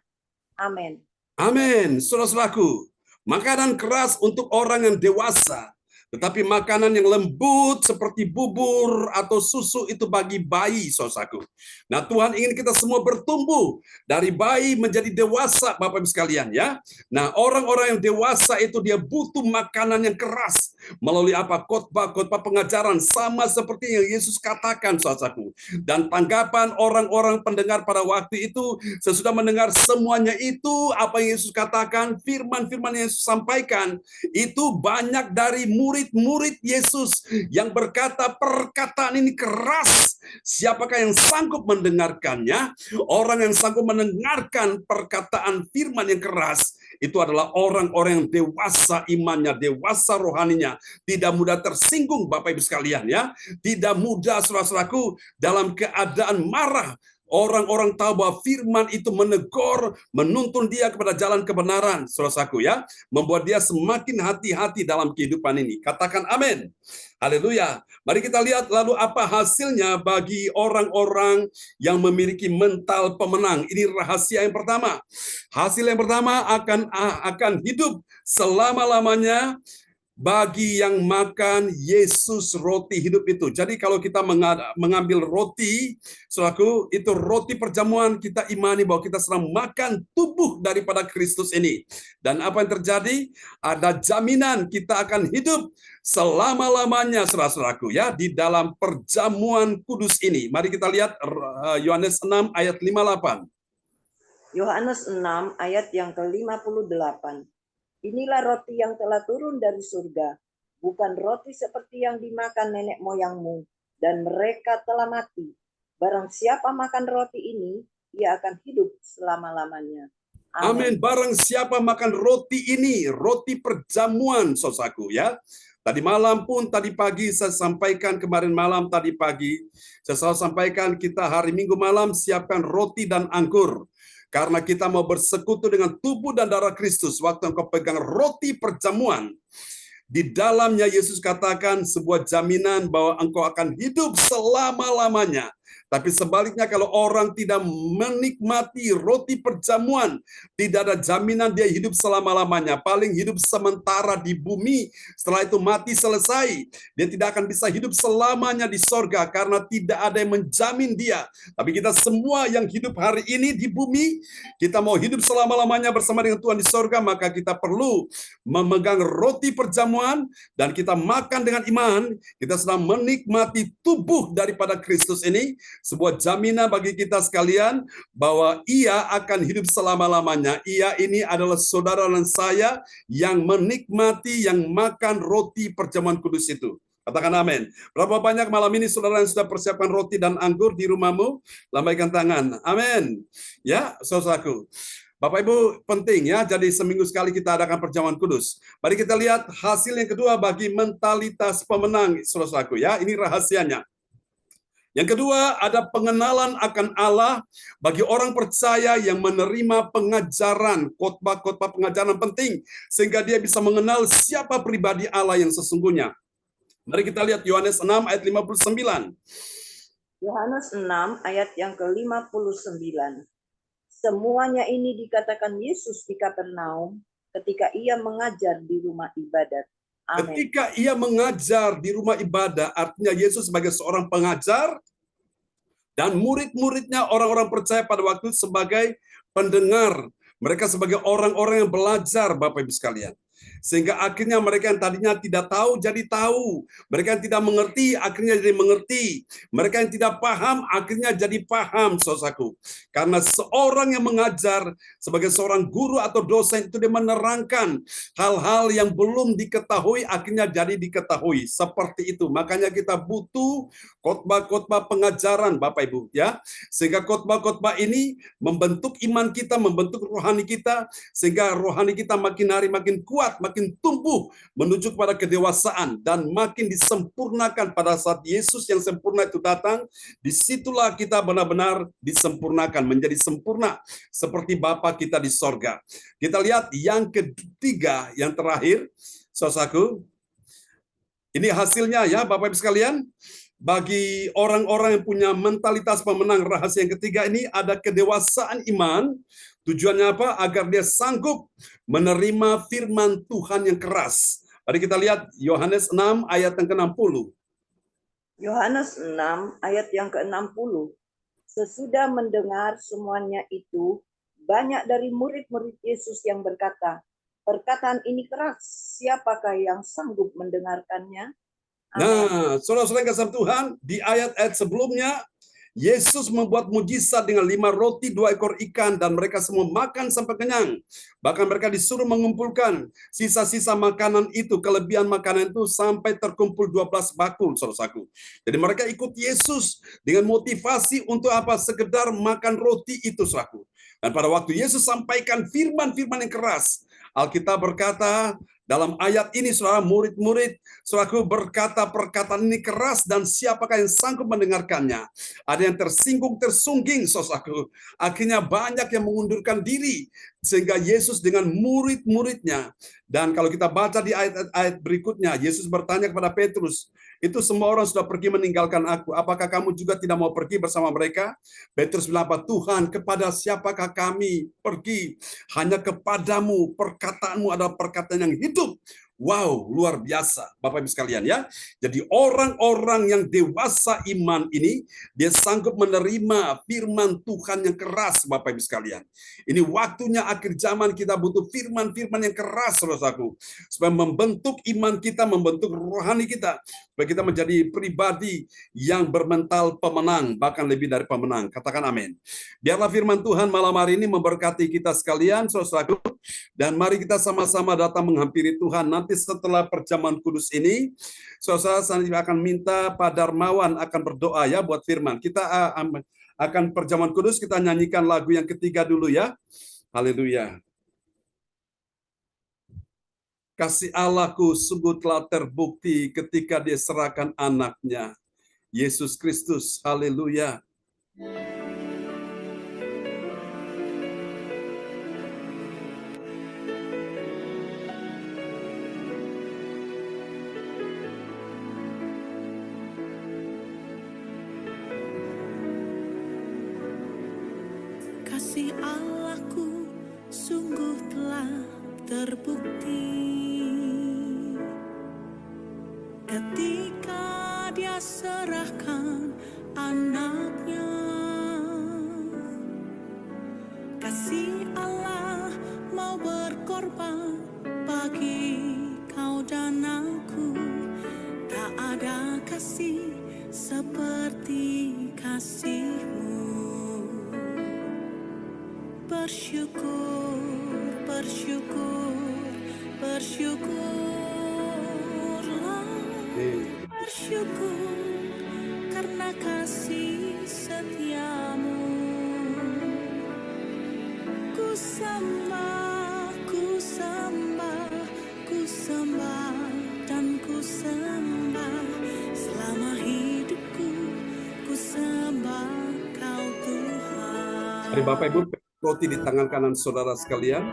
Amin. Amin. Saudara-saudaraku, makanan keras untuk orang yang dewasa, tetapi makanan yang lembut seperti bubur atau susu itu bagi bayi, saudaraku. Nah, Tuhan ingin kita semua bertumbuh dari bayi menjadi dewasa, Bapak Ibu sekalian, ya. Nah, orang-orang yang dewasa itu dia butuh makanan yang keras. Melalui apa? Khotbah-khotbah pengajaran, sama seperti yang Yesus katakan, saudaraku. Dan tanggapan orang-orang pendengar pada waktu itu, sesudah mendengar semuanya itu, apa yang Yesus katakan, firman-firman yang Yesus sampaikan, itu banyak dari murid-murid Yesus yang berkata, perkataan ini keras, siapakah yang sanggup mendengarkannya? Orang yang sanggup mendengarkan perkataan firman yang keras, itu adalah orang-orang yang dewasa imannya, dewasa rohaninya, tidak mudah tersinggung, Bapak Ibu sekalian, ya. Tidak mudah, saudara-saudaraku, dalam keadaan marah. Orang-orang tahu bahwa firman itu menegur, menuntun dia kepada jalan kebenaran, saudara-saudaraku, ya. Membuat dia semakin hati-hati dalam kehidupan ini. Katakan amin. Haleluya. Mari kita lihat lalu apa hasilnya bagi orang-orang yang memiliki mental pemenang. Ini rahasia yang pertama. Hasil yang pertama akan hidup selama-lamanya bagi yang makan Yesus roti hidup itu. Jadi kalau kita mengambil roti, saudaraku, itu roti perjamuan, kita imani bahwa kita sedang makan tubuh daripada Kristus ini. Dan apa yang terjadi? Ada jaminan kita akan hidup selama-lamanya, saudara-saudaraku, ya, di dalam perjamuan kudus ini. Mari kita lihat Yohanes 6 ayat 58. Yohanes 6 ayat yang ke-58. Inilah roti yang telah turun dari surga, bukan roti seperti yang dimakan nenek moyangmu, dan mereka telah mati. Barang siapa makan roti ini, ia akan hidup selama-lamanya. Amin. Barang siapa makan roti ini, roti perjamuan, saudaraku, ya. Tadi malam pun, tadi pagi saya sampaikan, kemarin malam, tadi pagi, saya selalu sampaikan kita hari Minggu malam siapkan roti dan anggur. Karena kita mau bersekutu dengan tubuh dan darah Kristus. Waktu engkau pegang roti perjamuan, di dalamnya Yesus katakan sebuah jaminan bahwa engkau akan hidup selama-lamanya. Tapi sebaliknya kalau orang tidak menikmati roti perjamuan, tidak ada jaminan dia hidup selama-lamanya. Paling hidup sementara di bumi, setelah itu mati selesai. Dia tidak akan bisa hidup selamanya di sorga karena tidak ada yang menjamin dia. Tapi kita semua yang hidup hari ini di bumi, kita mau hidup selama-lamanya bersama dengan Tuhan di sorga, maka kita perlu memegang roti perjamuan dan kita makan dengan iman. Kita sedang menikmati tubuh daripada Kristus ini, sebuah jaminan bagi kita sekalian bahwa ia akan hidup selama-lamanya. Ia ini adalah saudara dan saya yang menikmati, yang makan roti perjamuan kudus itu. Katakan amin. Berapa banyak malam ini saudara yang sudah persiapkan roti dan anggur di rumahmu? Lambaikan tangan. Amin. Ya, saudaraku. Bapak Ibu penting ya, jadi seminggu sekali kita adakan perjamuan kudus. Mari kita lihat hasil yang kedua bagi mentalitas pemenang, saudaraku ya. Ini rahasianya. Yang kedua, ada pengenalan akan Allah bagi orang percaya yang menerima pengajaran, khotbah-khotbah pengajaran penting, sehingga dia bisa mengenal siapa pribadi Allah yang sesungguhnya. Mari kita lihat Yohanes 6 ayat 59. Yohanes 6 ayat yang ke-59. Semuanya ini dikatakan Yesus di Kapernaum ketika ia mengajar di rumah ibadat. Amin. Ketika ia mengajar di rumah ibadah, artinya Yesus sebagai seorang pengajar dan murid-muridnya orang-orang percaya pada waktu itu sebagai pendengar. Mereka sebagai orang-orang yang belajar, Bapak Ibu sekalian. Sehingga akhirnya mereka yang tadinya tidak tahu jadi tahu. Mereka yang tidak mengerti akhirnya jadi mengerti. Mereka yang tidak paham akhirnya jadi paham, saudaraku. Karena seorang yang mengajar sebagai seorang guru atau dosen itu dia menerangkan hal-hal yang belum diketahui akhirnya jadi diketahui. Seperti itu. Makanya kita butuh khotbah-khotbah pengajaran, Bapak Ibu, ya. Sehingga khotbah-khotbah ini membentuk iman kita, membentuk rohani kita, sehingga rohani kita makin hari makin kuat, makin tumbuh menuju kepada kedewasaan dan makin disempurnakan pada saat Yesus yang sempurna itu datang. Disitulah kita benar-benar disempurnakan, menjadi sempurna seperti Bapa kita di sorga. Kita lihat yang ketiga, yang terakhir, saudaraku. Ini hasilnya ya Bapak Ibu sekalian. Bagi orang-orang yang punya mentalitas pemenang, rahasia yang ketiga ini ada kedewasaan iman. Tujuannya apa? Agar dia sanggup menerima firman Tuhan yang keras. Mari kita lihat Yohanes 6 ayat yang ke-60. Yohanes 6 ayat yang ke-60. Sesudah mendengar semuanya itu, banyak dari murid-murid Yesus yang berkata, perkataan ini keras, siapakah yang sanggup mendengarkannya? Amin. Nah, saudara-saudara yang kasih Tuhan, di ayat-ayat sebelumnya, Yesus membuat mujizat dengan 5 roti, 2 ekor ikan, dan mereka semua makan sampai kenyang. Bahkan mereka disuruh mengumpulkan sisa-sisa makanan itu, kelebihan makanan itu sampai terkumpul 12 bakul, saudaraku. Jadi mereka ikut Yesus dengan motivasi untuk apa? Sekedar makan roti itu, saudaraku. Dan pada waktu Yesus sampaikan firman-firman yang keras, Alkitab berkata, dalam ayat ini, saudara, murid-murid, saudaraku, berkata perkataan ini keras dan siapakah yang sanggup mendengarkannya? Ada yang tersinggung, tersungging, saudaraku. Akhirnya banyak yang mengundurkan diri. Sehingga Yesus dengan murid-muridnya. Dan kalau kita baca di ayat-ayat berikutnya, Yesus bertanya kepada Petrus, itu semua orang sudah pergi meninggalkan aku. Apakah kamu juga tidak mau pergi bersama mereka? Petrus bilang apa? Tuhan, kepada siapakah kami pergi? Hanya kepadamu, perkataanmu adalah perkataan yang hidup. Wow, luar biasa Bapak Ibu sekalian ya. Jadi orang-orang yang dewasa iman ini, dia sanggup menerima firman Tuhan yang keras Bapak Ibu sekalian. Ini waktunya akhir zaman kita butuh firman-firman yang keras saudaraku. Supaya membentuk iman kita, membentuk rohani kita. Supaya kita menjadi pribadi yang bermental pemenang, bahkan lebih dari pemenang. Katakan amin. Biarlah firman Tuhan malam hari ini memberkati kita sekalian saudaraku. Dan mari kita sama-sama datang menghampiri Tuhan. Nanti setelah perjamuan kudus ini, saudara saya akan minta Pak Darmawan akan berdoa ya buat firman. Kita akan perjamuan kudus, kita nyanyikan lagu yang ketiga dulu ya. Haleluya. Kasih Allahku sungguh telah terbukti ketika Dia serahkan anaknya, Yesus Kristus. Haleluya. Kasih Allahku sungguh telah terbukti ketika Dia serahkan anaknya. Kasih Allah mau berkorban bagi kau dan aku. Tak ada kasih seperti kasih-Mu. Bersyukur, bersyukur, bersyukurlah. Bersyukur karena kasih setia-Mu. Ku sembah, ku sembah, ku sembah dan ku sembah. Selama hidupku ku sembah Kau Tuhan. Mari Bapak Ibu, roti di tangan kanan saudara sekalian.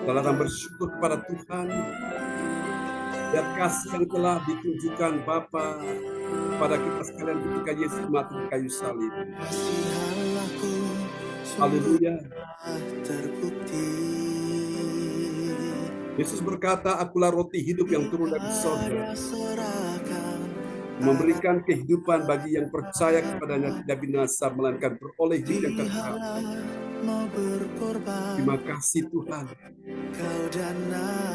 Saudara akan bersyukur kepada Tuhan dan kasih yang telah ditunjukkan Bapa kepada kita sekalian ketika Yesus mati di kayu salib. Haleluya. Yesus berkata, "Akulah roti hidup yang turun dari surga, memberikan kehidupan bagi yang percaya kepadanya, tidak binasa melainkan beroleh hidup yang kekal." Terima kasih Tuhan.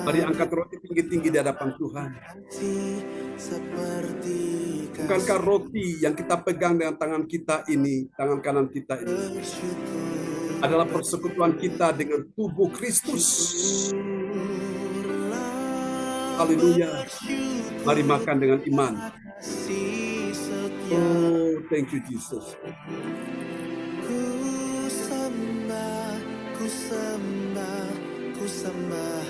Mari angkat roti tinggi-tinggi di hadapan Tuhan. Bukankah roti yang kita pegang dengan tangan kita ini, tangan kanan kita ini, adalah persekutuan kita dengan tubuh Kristus? Haleluya. Mari makan dengan iman. Oh, thank you Jesus. Ku sembah, ku sembah, ku sembah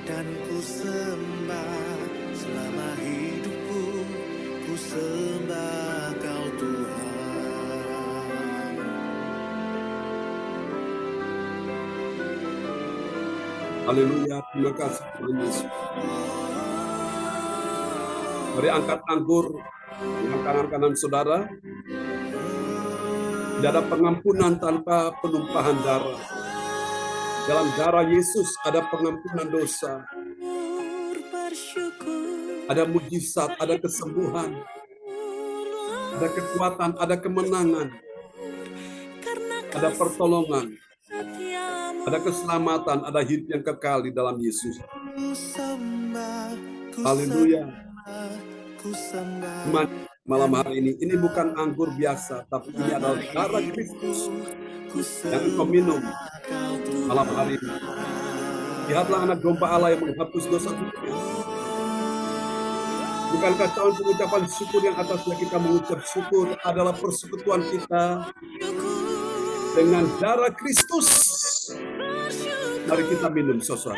dan ku sembah. Selama hidupku ku sembah Kau Tuhan. Haleluya. Terima kasih Tuhan Yesus. Mari angkat anggur dengan tangan kanan saudara. Tidak ada pengampunan tanpa penumpahan darah. Dalam darah Yesus ada pengampunan dosa. Ada mujizat, ada kesembuhan. Ada kekuatan, ada kemenangan. Ada pertolongan. Ada keselamatan, ada hidup yang kekal di dalam Yesus. Haleluya. Malam hari ini bukan anggur biasa, tapi ini adalah darah Kristus yang engkau minum malam hari ini. Lihatlah anak domba Allah yang menghapus dosa dunia. Bukankah tahun pengucapan syukur yang atasnya kita mengucap syukur adalah persekutuan kita dengan darah Kristus? Mari kita minum sesuatu.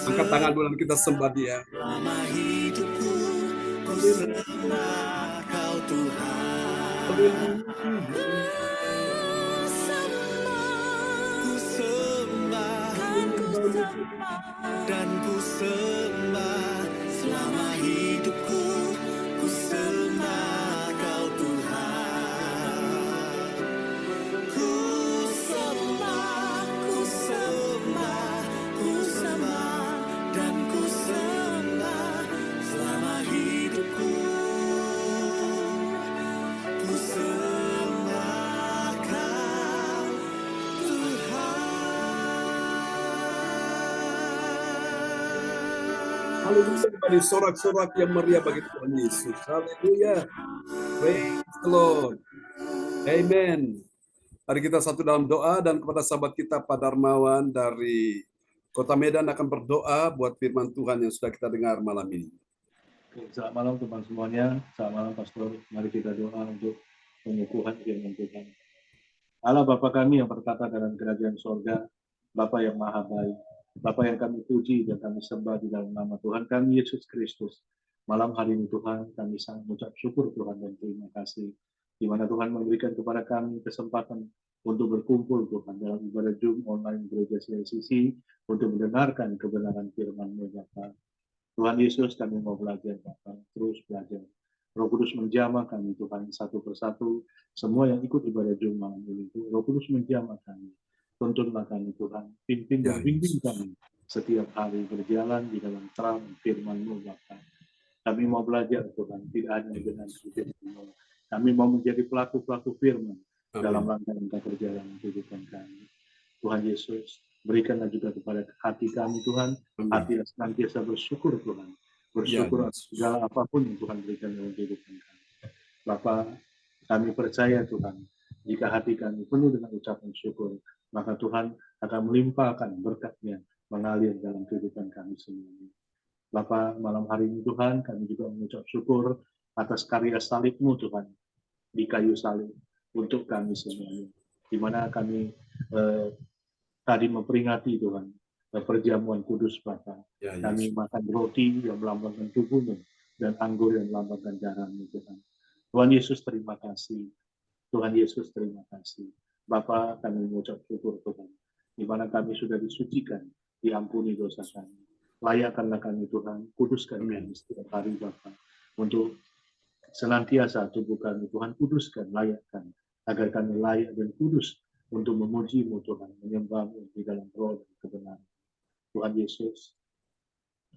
Angkat tangan dulu dan kita sembah Dia. Dan ku sembah selama hidupku, ku sembah Kau Tuhan. Ku sembah, ku sembah, ku sembah dan ku sembah selama hidupku, ku sembah Kau Tuhan. Haleluya, bagi sorak-sorak yang meriah bagi Tuhan Yesus. Haleluya. Praise the Lord. Amen. Mari kita satu dalam doa, dan kepada sahabat kita Pak Darmawan dari Kota Medan akan berdoa buat firman Tuhan yang sudah kita dengar malam ini. Selamat malam teman semuanya, selamat malam Pastor. Mari kita doa untuk pengukuhan firman Tuhan. Allah Bapa kami yang berkata dalam kerajaan sorga, Bapa yang maha baik, Bapa yang kami puji dan kami sembah di dalam nama Tuhan kami Yesus Kristus. Malam hari ini Tuhan, kami sangat mengucap syukur Tuhan dan terima kasih, di mana Tuhan memberikan kepada kami kesempatan untuk berkumpul Tuhan dalam ibadah Zoom online Gereja CLCC untuk mendengarkan kebenaran firman-Mu Bapa. Tuhan Yesus, kami mau belajar Bapa, terus belajar. Roh Kudus menjamah kami Tuhan satu persatu, semua yang ikut ibadah Zoom malam ini, Roh Kudus menjamah kami. Tuntunlah kami Tuhan, pimpin dan bimbing kami setiap hari berjalan di dalam terang firman-Mu Bapa. Kami mau belajar Tuhan, tidak hanya dengan firman-Mu. Kami mau menjadi pelaku-pelaku firman dalam langkah-langkah perjalanan kehidupan kami. Tuhan Yesus, berikanlah juga kepada hati kami Tuhan, hati yang senantiasa bersyukur Tuhan. Bersyukur atas segala apapun yang Tuhan berikan dalam kehidupan kami. Bapa, kami percaya Tuhan, jika hati kami penuh dengan ucapan syukur, maka Tuhan akan melimpahkan berkat-Nya mengalir dalam kehidupan kami semuanya. Bapa, malam hari ini Tuhan, kami juga mengucap syukur atas karya salib-Mu Tuhan, di kayu salib untuk kami semuanya. Di mana kami tadi memperingati Tuhan perjamuan kudus Bapa. Kami makan roti yang melambangkan tubuh-Mu dan anggur yang melambangkan darah-Mu Tuhan. Tuhan Yesus terima kasih. Tuhan Yesus terima kasih. Bapa, kami mengucap syukur Tuhan. Di mana kami sudah disucikan, diampuni dosa kami. Layakkanlah kami Tuhan, kuduskan kami setiap hari Bapa. Untuk senantiasa tubuh kami Tuhan kuduskan, layakkan. Agar kami layak dan kudus untuk memuji-Mu Tuhan, menyembah-Mu di dalam roh dan kebenaran. Tuhan Yesus,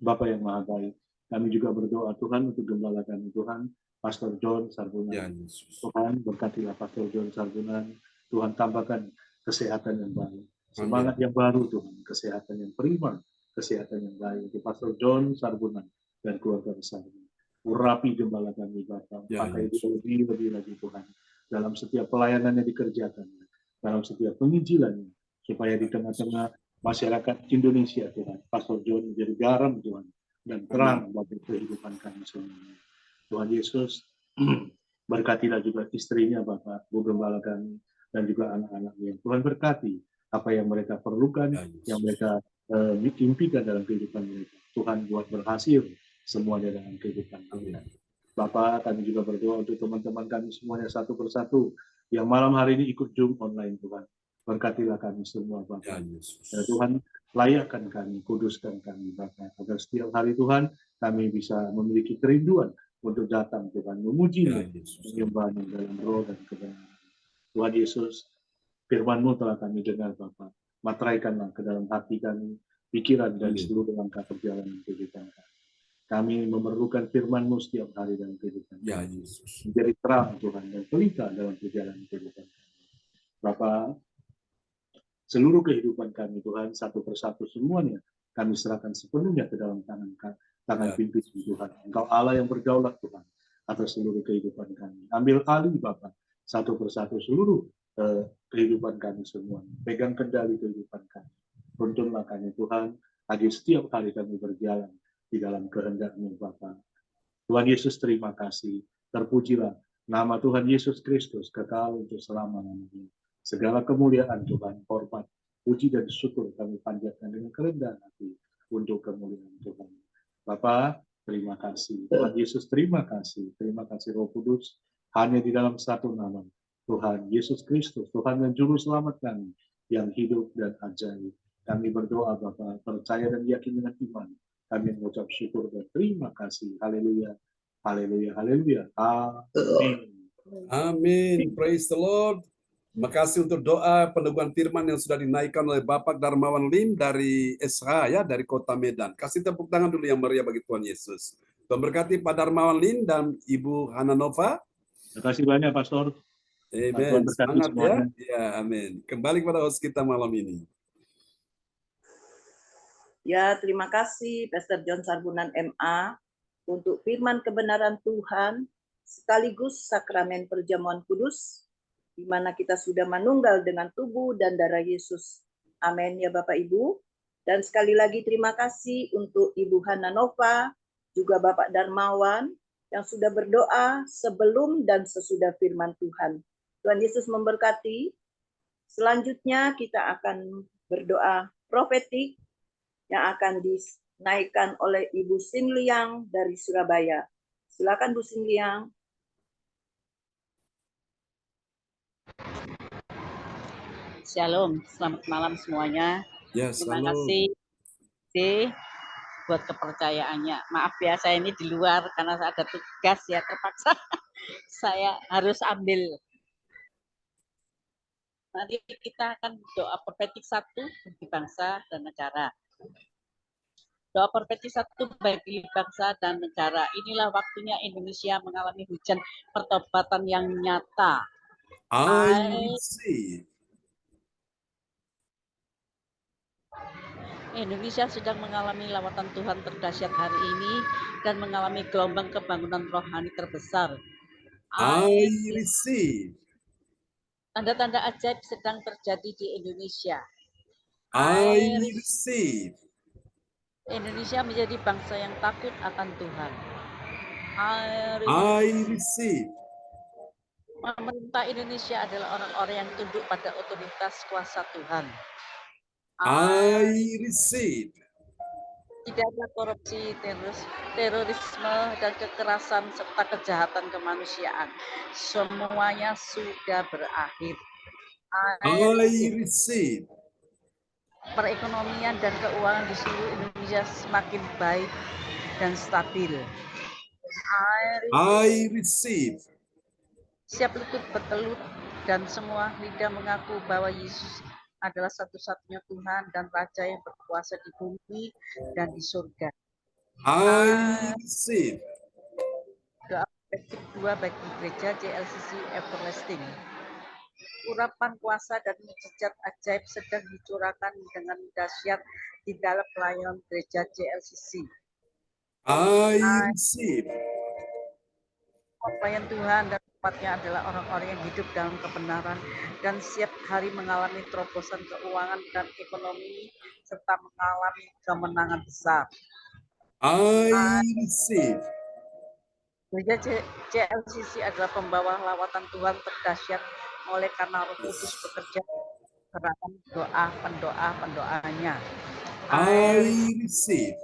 Bapa yang maha baik, kami juga berdoa Tuhan untuk gembala kami Tuhan, Pastor John Sarbunan. Tuhan berkatilah Pastor John Sarbunan, Tuhan tambahkan kesehatan yang baik, semangat yang baru Tuhan, kesehatan yang prima, kesehatan yang baik untuk Pastor John Sarbunan dan keluarga besarnya. Urapi gembala kami Bapa, pakai dia lebih lagi Tuhan, dalam setiap pelayanan yang dikerjakan, dalam setiap penginjilannya, supaya di tengah-tengah masyarakat Indonesia Tuhan, Pastor John menjadi garam Tuhan, dan terang bagi kehidupan kami semuanya. Tuhan Yesus, berkatilah juga istrinya Bapak, Bu Gembala kami, dan juga anak-anaknya. Tuhan berkati apa yang mereka perlukan, yang mereka impikan dalam kehidupan mereka. Tuhan buat berhasil semuanya dalam kehidupan mereka. Bapak, kami juga berdoa untuk teman-teman kami semuanya satu persatu yang malam hari ini ikut Zoom online Tuhan. Berkatilah kami semua Bapak. Ya, Tuhan, layakkan kami, kuduskan kami Bapak. Agar setiap hari Tuhan kami bisa memiliki kerinduan untuk datang Tuhan, memuji-Mu, menyembah-Mu dalam roh dan kebenaran. Tuhan Yesus, firman-Mu telah kami dengar Bapak. Materaikanlah ke dalam hati kami, pikiran dan seluruh langkah perjalanan kehidupan kami. Kami memerlukan firman-Mu setiap hari dalam kehidupan kami. Menjadi terang Tuhan dan pelita dalam perjalanan kehidupan kami. Bapak, seluruh kehidupan kami Tuhan, satu persatu semuanya, kami serahkan sepenuhnya ke dalam tangan pimpin Tuhan. Engkau Allah yang berdaulat Tuhan, atas seluruh kehidupan kami. Ambil alih Bapak, satu persatu seluruh kehidupan kami semua. Pegang kendali kehidupan kami. Tuntunlah kami Tuhan, agar setiap hari kami berjalan di dalam kehendak-Mu Bapa. Tuhan Yesus terima kasih. Terpujilah nama Tuhan Yesus Kristus kekal untuk selama-lamanya. Segala kemuliaan Tuhan, hormat, puji dan syukur kami panjatkan dengan kerendahan hati untuk kemuliaan Tuhan. Bapa, terima kasih. Tuhan Yesus terima kasih. Terima kasih Roh Kudus. Hanya di dalam satu nama, Tuhan Yesus Kristus, Tuhan dan Juru Selamat kami, yang hidup dan ajaib. Kami berdoa Bapa, percaya dan yakin dengan iman. Kami mengucap syukur dan terima kasih. Haleluya. Haleluya. Haleluya. Amin. Amin. Praise the Lord. Terima kasih untuk doa peneguhan firman yang sudah dinaikkan oleh Bapak Darmawan Lim dari SH, ya, dari Kota Medan. Kasih tepuk tangan dulu yang meriah bagi Tuhan Yesus. Tuhan berkati Pak Darmawan Lim dan Ibu Hananova. Terima kasih banyak Pastor. Amen. Semangat ya. Ya, amin. Kembali kepada host kita malam ini. Ya, terima kasih Pastor John Sarbunan MA untuk firman kebenaran Tuhan sekaligus sakramen perjamuan kudus di mana kita sudah manunggal dengan tubuh dan darah Yesus. Amin ya Bapak Ibu. Dan sekali lagi terima kasih untuk Ibu Hananova juga Bapak Darmawan yang sudah berdoa sebelum dan sesudah firman Tuhan. Tuhan Yesus memberkati. Selanjutnya kita akan berdoa profetik yang akan dinaikkan oleh Ibu Sin Liang dari Surabaya. Silakan Bu Sin Liang. Shalom, selamat malam semuanya. Ya, Terima shalom. kasih buat kepercayaannya. Maaf ya, saya ini di luar karena ada tugas ya, terpaksa saya harus ambil. Nanti kita akan doa profetik 1 bagi bangsa dan negara. Doa profetik 1 bagi bangsa dan negara. Inilah waktunya Indonesia mengalami hujan pertobatan yang nyata. I receive. Indonesia sedang mengalami lawatan Tuhan terdahsyat hari ini dan mengalami gelombang kebangunan rohani terbesar. I receive. Tanda-tanda ajaib sedang terjadi di Indonesia. I receive. Indonesia menjadi bangsa yang takut akan Tuhan. I receive. Pemerintah Indonesia adalah orang-orang yang tunduk pada otoritas kuasa Tuhan. I receive. Tidak ada korupsi, terorisme, dan kekerasan serta kejahatan kemanusiaan. Semuanya sudah berakhir. I receive. Perekonomian dan keuangan di seluruh Indonesia semakin baik dan stabil. I receive. Siap lutut bertelut dan semua lidah mengaku bahwa Yesus adalah satu-satunya Tuhan dan Raja yang berkuasa di bumi dan di surga. I receive. Doa profetik 2 bagi gereja JLCC Everlasting. Urapan kuasa dan mujizat ajaib sedang dicurahkan dengan dahsyat di dalam pelayanan gereja JLCC. I receive. Pelayan Tuhan dan umatnya adalah orang-orang yang hidup dalam kebenaran dan setiap hari mengalami terobosan keuangan dan ekonomi serta mengalami kemenangan besar. I receive. Gereja JLCC adalah pembawa lawatan Tuhan terdahsyat oleh karena Roh Kudus bekerja gerakan pendoanya. I receive.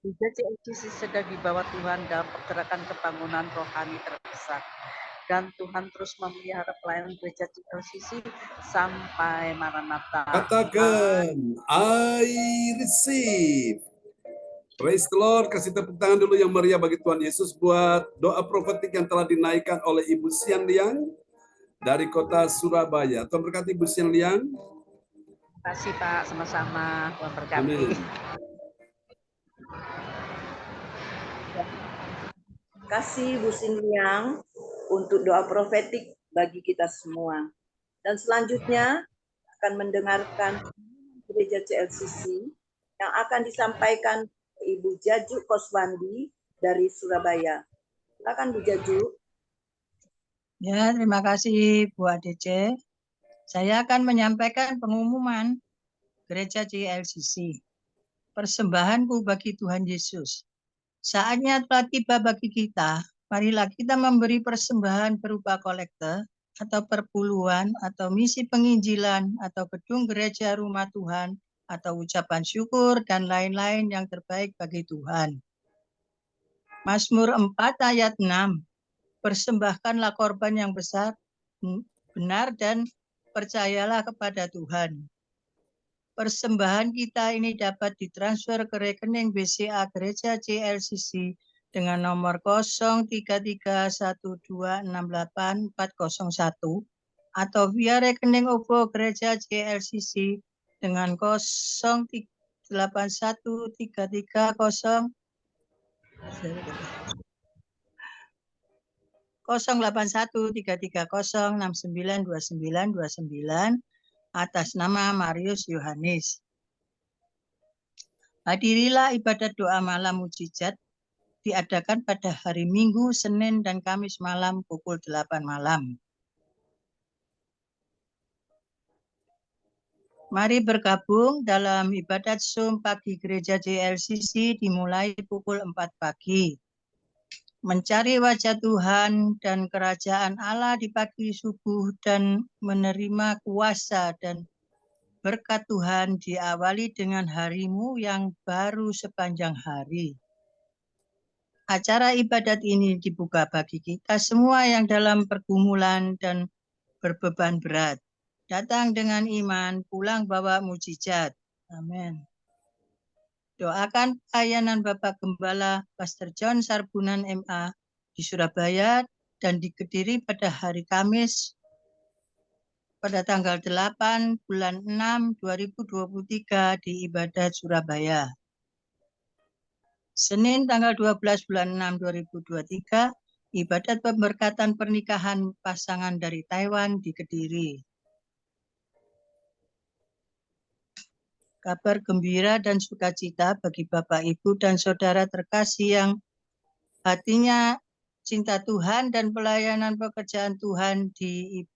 Gereja JLCC sedang dibawa Tuhan dalam pergerakan kebangunan rohani terbesar. Dan Tuhan terus memelihara pelayanan gereja JLCC sampai Maranatha. Katakan, I receive. Praise the Lord. Kasih tepuk tangan dulu yang meriah bagi Tuhan Yesus buat doa profetik yang telah dinaikkan oleh Ibu Sian Liang dari kota Surabaya. Tuhan berkati Ibu Sian Liang. Terima kasih Pak, sama-sama. Tuhan berkati. Amin. Kasih Bu Sin Liang untuk doa profetik bagi kita semua. Dan selanjutnya akan mendengarkan gereja CLCC yang akan disampaikan Ibu Jaju Koswandi dari Surabaya. Silakan Bu Jaju. Ya, terima kasih Bu ADC. Saya akan menyampaikan pengumuman gereja JLCC. Persembahanku bagi Tuhan Yesus. Saatnya telah tiba bagi kita. Marilah kita memberi persembahan berupa kolekte atau perpuluhan atau misi penginjilan atau gedung gereja rumah Tuhan atau ucapan syukur dan lain-lain yang terbaik bagi Tuhan. Mazmur 4 ayat 6. Persembahkanlah korban yang besar, benar dan percayalah kepada Tuhan. Persembahan kita ini dapat ditransfer ke rekening BCA Gereja JLCC dengan nomor 0331268401 atau via rekening OVO Gereja JLCC dengan 081330 081-330-692929 atas nama Marius Yohanes. Hadirilah ibadat doa malam mujizat diadakan pada hari Minggu, Senin, dan Kamis malam pukul 8 malam. Mari bergabung dalam ibadat Zoom pagi gereja JLCC dimulai pukul 4 pagi. Mencari wajah Tuhan dan kerajaan Allah di pagi subuh dan menerima kuasa dan berkat Tuhan diawali dengan harimu yang baru sepanjang hari. Acara ibadat ini dibuka bagi kita semua yang dalam pergumulan dan berbeban berat. Datang dengan iman, pulang bawa mujizat. Amin. Doakan pelayanan Bapak Gembala Pastor John Sarbunan MA di Surabaya dan di Kediri pada hari Kamis pada tanggal 8 bulan 6 2023 di Ibadat Surabaya. Senin tanggal 12 bulan 6 2023 ibadat pemberkatan pernikahan pasangan dari Taiwan di Kediri. Kabar gembira dan sukacita bagi Bapak, Ibu, dan Saudara terkasih yang hatinya cinta Tuhan dan pelayanan pekerjaan Tuhan di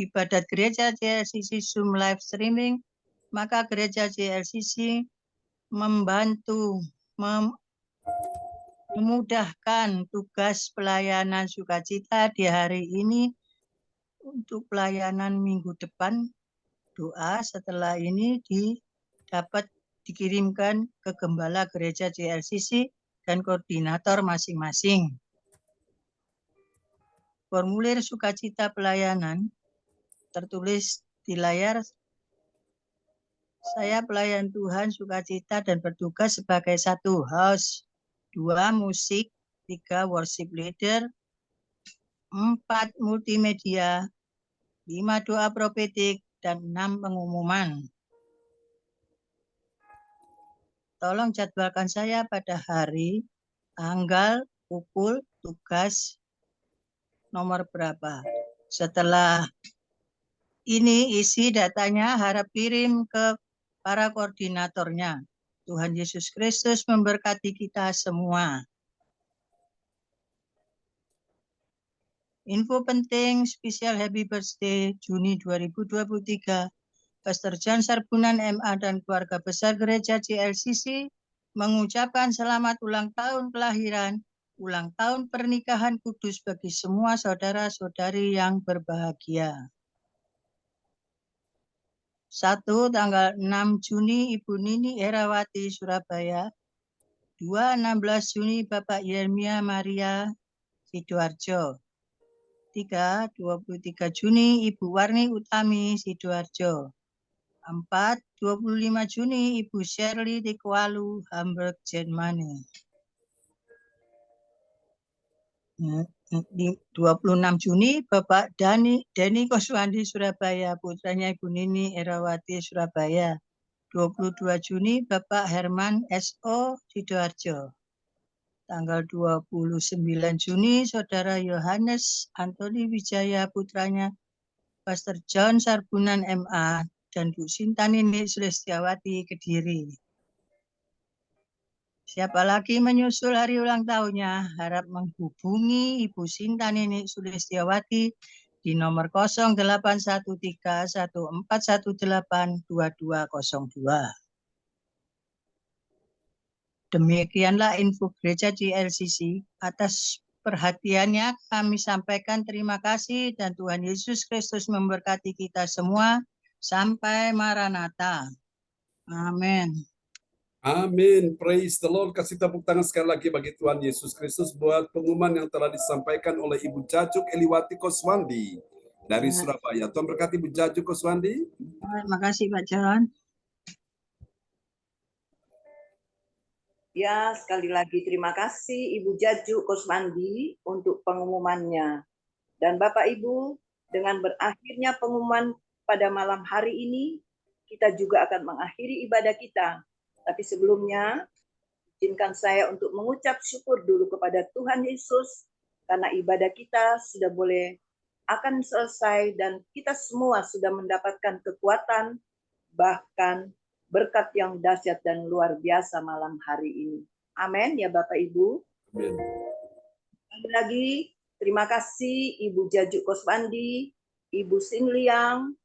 ibadat gereja JLCC Zoom live streaming, maka gereja JLCC membantu memudahkan tugas pelayanan sukacita di hari ini untuk pelayanan minggu depan. Doa setelah ini dapat dikirimkan ke Gembala Gereja JLCC dan koordinator masing-masing. Formulir sukacita pelayanan tertulis di layar. Saya pelayan Tuhan sukacita dan bertugas sebagai 1 host, 2 musik, 3 worship leader, 4 multimedia, 5 doa profetik, dan 6 pengumuman. Tolong jadwalkan saya pada hari, tanggal, pukul, tugas, nomor berapa. Setelah ini isi datanya harap kirim ke para koordinatornya. Tuhan Yesus Kristus memberkati kita semua. Info penting spesial Happy Birthday Juni 2023. Pastor John Sarbunan MA dan keluarga besar gereja JLCC mengucapkan selamat ulang tahun kelahiran, ulang tahun pernikahan kudus bagi semua saudara-saudari yang berbahagia. 1. Tanggal 6 Juni Ibu Nini Herawati Surabaya. 2. 16 Juni Bapak Yeremia Maria Sidoarjo. 3. 23 Juni Ibu Warni Utami Sidoarjo. 4. 25 Juni Ibu Shirley di Kuala Hamburg, Jerman. 26 Juni Bapak Denny Koswandi Surabaya, putranya Ibu Nini Herawati Surabaya. 22 Juni Bapak Herman S.O. Sidoarjo. Tanggal 29 Juni Saudara Yohanes Antoni Wijaya, putranya Pastor John Sarbunan MA dan Bu Sinta Nini Sulestiawati Kediri. Siapa lagi menyusul hari ulang tahunnya, harap menghubungi Ibu Sinta Nini Sulestiawati di nomor 081314182202. Demikianlah info gereja JLCC. Atas perhatiannya kami sampaikan terima kasih dan Tuhan Yesus Kristus memberkati kita semua. Sampai Maranatha. Amin. Amin. Praise the Lord. Kasih tepuk tangan sekali lagi bagi Tuhan Yesus Kristus buat pengumuman yang telah disampaikan oleh Ibu Jajuk Eliwati Koswandi dari Surabaya. Tuhan berkati Ibu Jajuk Koswandi. Terima kasih Pak John. Ya, sekali lagi terima kasih Ibu Jajuk Koswandi untuk pengumumannya. Dan Bapak Ibu, dengan berakhirnya pengumuman pada malam hari ini, kita juga akan mengakhiri ibadah kita. Tapi sebelumnya, izinkan saya untuk mengucap syukur dulu kepada Tuhan Yesus, karena ibadah kita sudah boleh akan selesai dan kita semua sudah mendapatkan kekuatan, bahkan berkat yang dahsyat dan luar biasa malam hari ini. Amin ya Bapak Ibu. Amin. Sekali lagi, terima kasih Ibu Jajuk Koswandi, Ibu Sin Liang,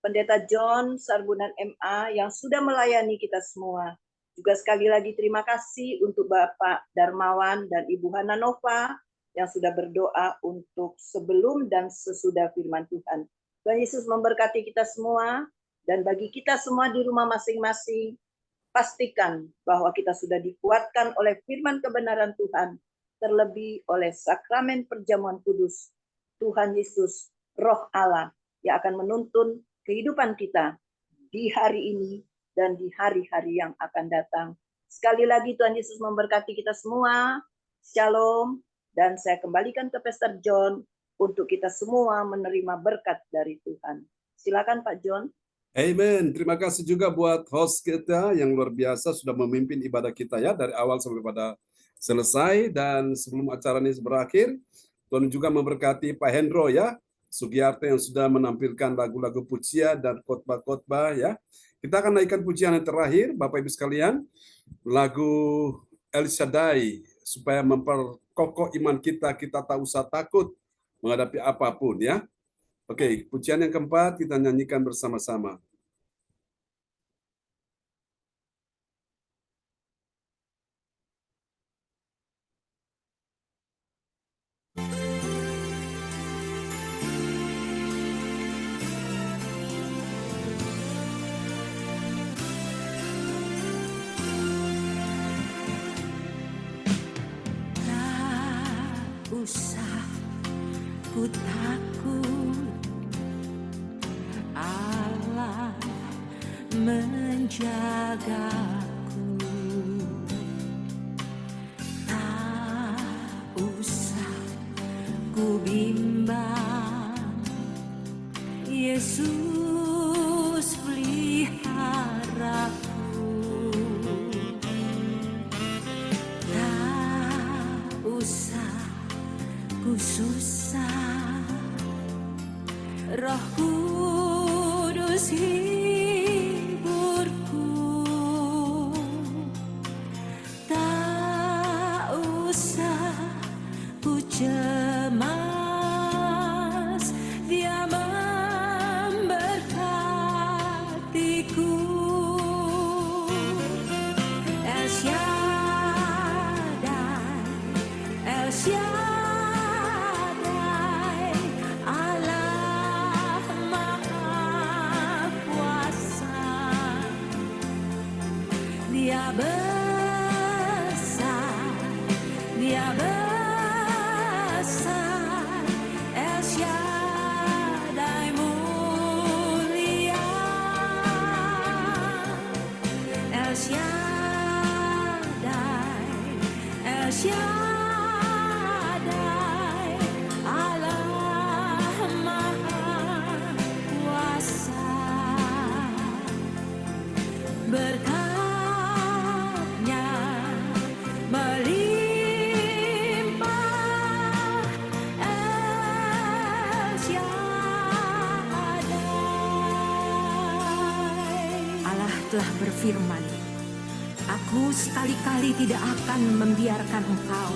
Pendeta John Sarbunan MA yang sudah melayani kita semua. Juga sekali lagi terima kasih untuk Bapak Darmawan dan Ibu Hana Nova yang sudah berdoa untuk sebelum dan sesudah firman Tuhan. Tuhan Yesus memberkati kita semua, dan bagi kita semua di rumah masing-masing, pastikan bahwa kita sudah dikuatkan oleh firman kebenaran Tuhan, terlebih oleh sakramen perjamuan kudus Tuhan Yesus, Roh Allah yang akan menuntun kehidupan kita di hari ini dan di hari-hari yang akan datang. Sekali lagi Tuhan Yesus memberkati kita semua. Shalom. Dan saya kembalikan ke Pastor John untuk kita semua menerima berkat dari Tuhan. Silakan Pak John. Amen. Terima kasih juga buat host kita yang luar biasa sudah memimpin ibadah kita ya dari awal sampai pada selesai. Dan sebelum acara ini berakhir, Tuhan juga memberkati Pak Hendro ya, Sugiarto yang sudah menampilkan lagu-lagu pujian dan khotbah-khotbah ya. Kita akan naikkan pujian yang terakhir, Bapak Ibu sekalian, lagu El Shaddai, supaya memperkokoh iman kita tak usah takut menghadapi apapun ya. Oke, pujian yang keempat kita nyanyikan bersama-sama. Usah ku takut, Allah menjagaku. Tak usah ku bimbang, Yesus peliharaku. Tak usah ku susah, Roh Kudus hiburku. Tak usah ku cemas, Dia memberkatiku. El Shaddai, El Shaddai, Dia besar, Dia besar, El Shaddai mulia, El Shaddai, El Shaddai, Allah Maha Kuasa. Berkatnya melimpah, El Shaddai. Allah telah berfirman, Aku sekali-kali tidak akan membiarkan engkau,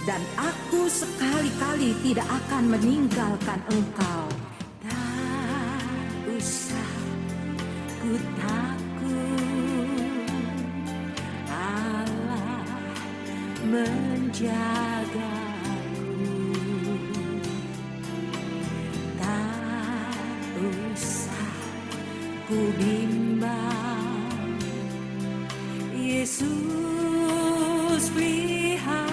dan Aku sekali-kali tidak akan meninggalkan engkau. Tak usah ku takut, Allah menjagaku. Tak usah ku bimbang, Yesus peliharaku.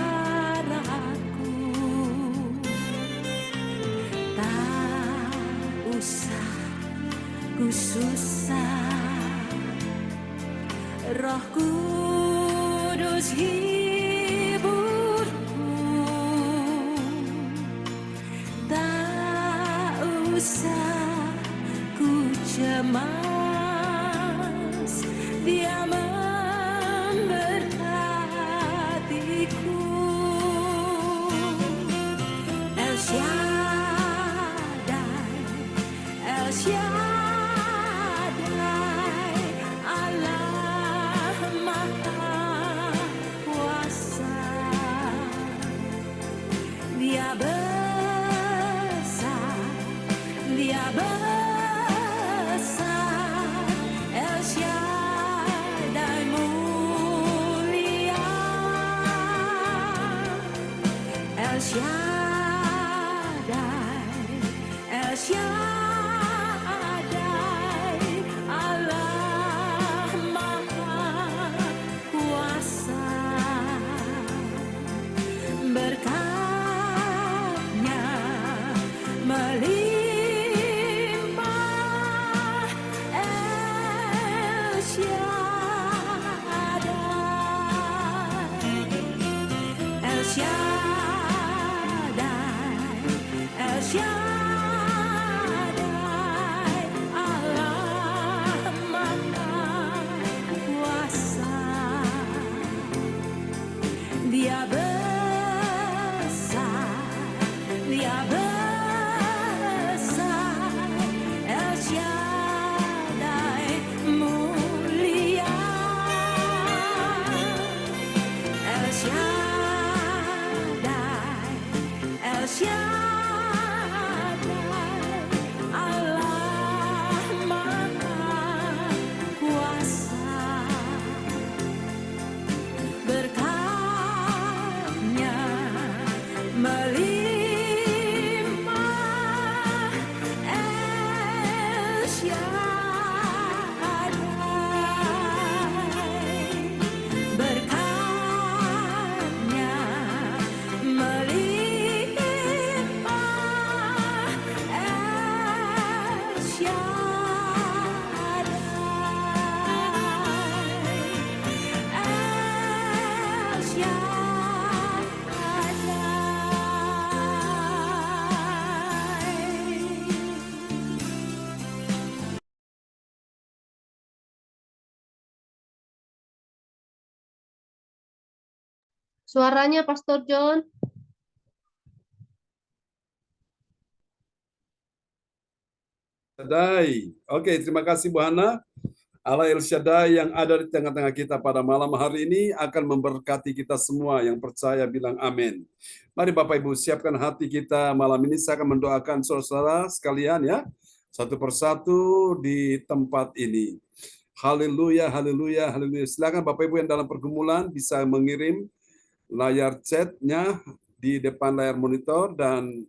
Tak usah ku susah, Roh Kudus hiburku. Tak usah ku cemas, Dia memberkatiku. El Shaddai, El Shaddai, Allah Maha Kuasa. Dia besar, Dia besar, Shaddai, El Shaddai, Allah Maha Kuasa. Berkat-Nya melimpah, El Shaddai, El Shaddai, El Shaddai, Allah Maha Kuasa. Dia besar, Dia besar, El Shaddai mulia, El Shaddai, El Shaddai, Allah Maha Kuasa. Berkat-Nya melimpah, El Shaddai. Berkat-Nya melimpah, El Shaddai, El Shaddai. Suaranya Pastor John. Shaddai. Oke, terima kasih Bu Hana. Allah El Shaddai yang ada di tengah-tengah kita pada malam hari ini akan memberkati kita semua. Yang percaya bilang amin. Mari Bapak Ibu siapkan hati kita malam ini. Saya akan mendoakan saudara-saudara sekalian ya. Satu persatu di tempat ini. Haleluya, haleluya, haleluya. Silakan Bapak Ibu yang dalam pergumulan bisa mengirim layar chat-nya di depan layar monitor, dan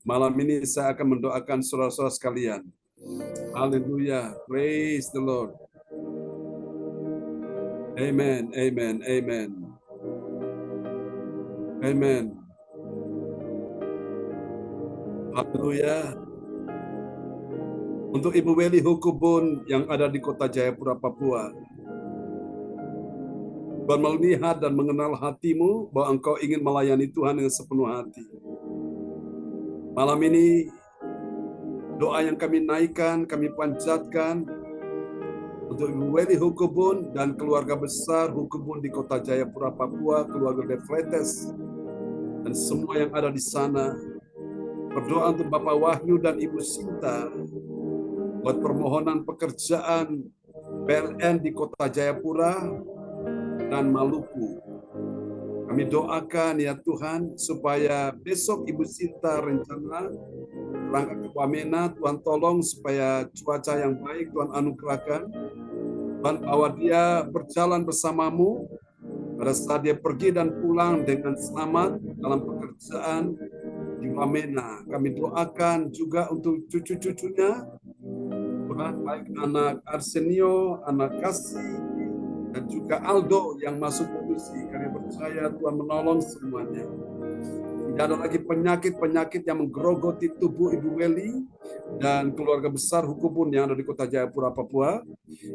malam ini saya akan mendoakan saudara-saudara sekalian. Haleluya. Praise the Lord. Amen, amen, amen. Amen. Haleluya. Untuk Ibu Weli Hukubun yang ada di Kota Jayapura, Papua. Tuhan melihat dan mengenal hatimu bahwa engkau ingin melayani Tuhan dengan sepenuh hati. Malam ini doa yang kami naikkan, kami panjatkan untuk Ibu Weli Hukubun dan keluarga besar Hukubun di Kota Jayapura, Papua, keluarga De Freitas, dan semua yang ada di sana. Berdoa untuk Bapak Wahyu dan Ibu Sinta, buat permohonan pekerjaan PLN di Kota Jayapura dan Maluku. Kami doakan ya Tuhan, supaya besok Ibu Sinta rencana berangkat ke Wamena, Tuhan tolong supaya cuaca yang baik Tuhan anugerahkan. Tuhan bawa dia berjalan bersamamu pada saat dia pergi dan pulang dengan selamat dalam pekerjaan di Wamena. Kami doakan juga untuk cucu-cucunya, Tuhan, baik anak Arsenio, anak Kasih, dan juga Aldo yang masuk komisi. Kami percaya Tuhan menolong semuanya. Tidak ada lagi penyakit-penyakit yang menggerogoti tubuh Ibu Weli dan keluarga besar Hukubun yang ada di Kota Jayapura, Papua.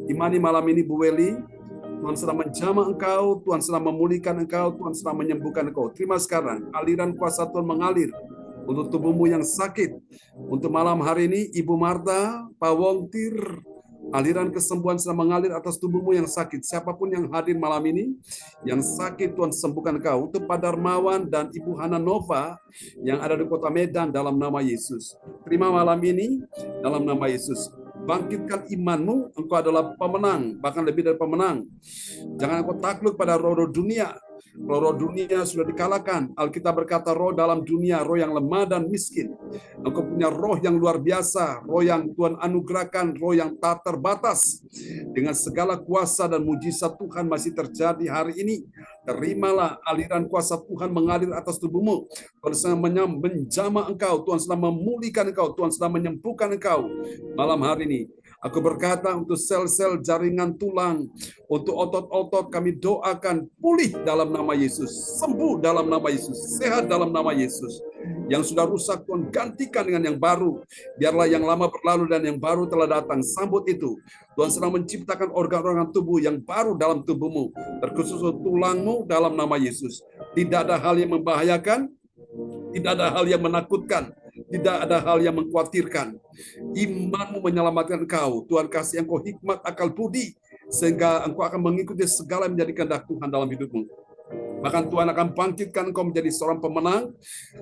Imani malam ini Bu Weli, Tuhan sedang menjamah engkau, Tuhan sedang memulihkan engkau, Tuhan sedang menyembuhkan engkau. Terima sekarang, aliran kuasa Tuhan mengalir untuk tubuhmu yang sakit. Untuk malam hari ini, Ibu Marta, Pak Wongtir, aliran kesembuhan sedang mengalir atas tubuhmu yang sakit. Siapapun yang hadir malam ini, yang sakit Tuhan sembuhkan kau. Untuk Pak Darmawan dan Ibu Hana Nova yang ada di Kota Medan, dalam nama Yesus. Terima malam ini dalam nama Yesus. Bangkitkan imanmu, engkau adalah pemenang, bahkan lebih dari pemenang. Jangan engkau takluk pada roh-roh dunia, Roh dunia sudah dikalahkan. Alkitab berkata roh dalam dunia, roh yang lemah dan miskin. Engkau punya roh yang luar biasa, roh yang Tuhan anugerahkan, roh yang tak terbatas. Dengan segala kuasa dan mujizat Tuhan masih terjadi hari ini. Terimalah aliran kuasa Tuhan mengalir atas tubuhmu. Tuhan sedang menjamah engkau, Tuhan sedang memulihkan engkau, Tuhan sedang menyembuhkan engkau. Malam hari ini, aku berkata untuk sel-sel jaringan tulang, untuk otot-otot kami doakan pulih dalam nama Yesus, sembuh dalam nama Yesus, sehat dalam nama Yesus. Yang sudah rusak Tuhan gantikan dengan yang baru. Biarlah yang lama berlalu dan yang baru telah datang. Sambut itu. Tuhan sedang menciptakan organ-organ tubuh yang baru dalam tubuhmu, terkhusus tulangmu dalam nama Yesus. Tidak ada hal yang membahayakan, tidak ada hal yang menakutkan, tidak ada hal yang mengkhawatirkan. Imanmu menyelamatkan engkau. Tuhan kasih engkau hikmat, akal budi, sehingga engkau akan mengikuti segala yang menjadi kehendak Tuhan dalam hidupmu. Bahkan Tuhan akan bangkitkan engkau menjadi seorang pemenang.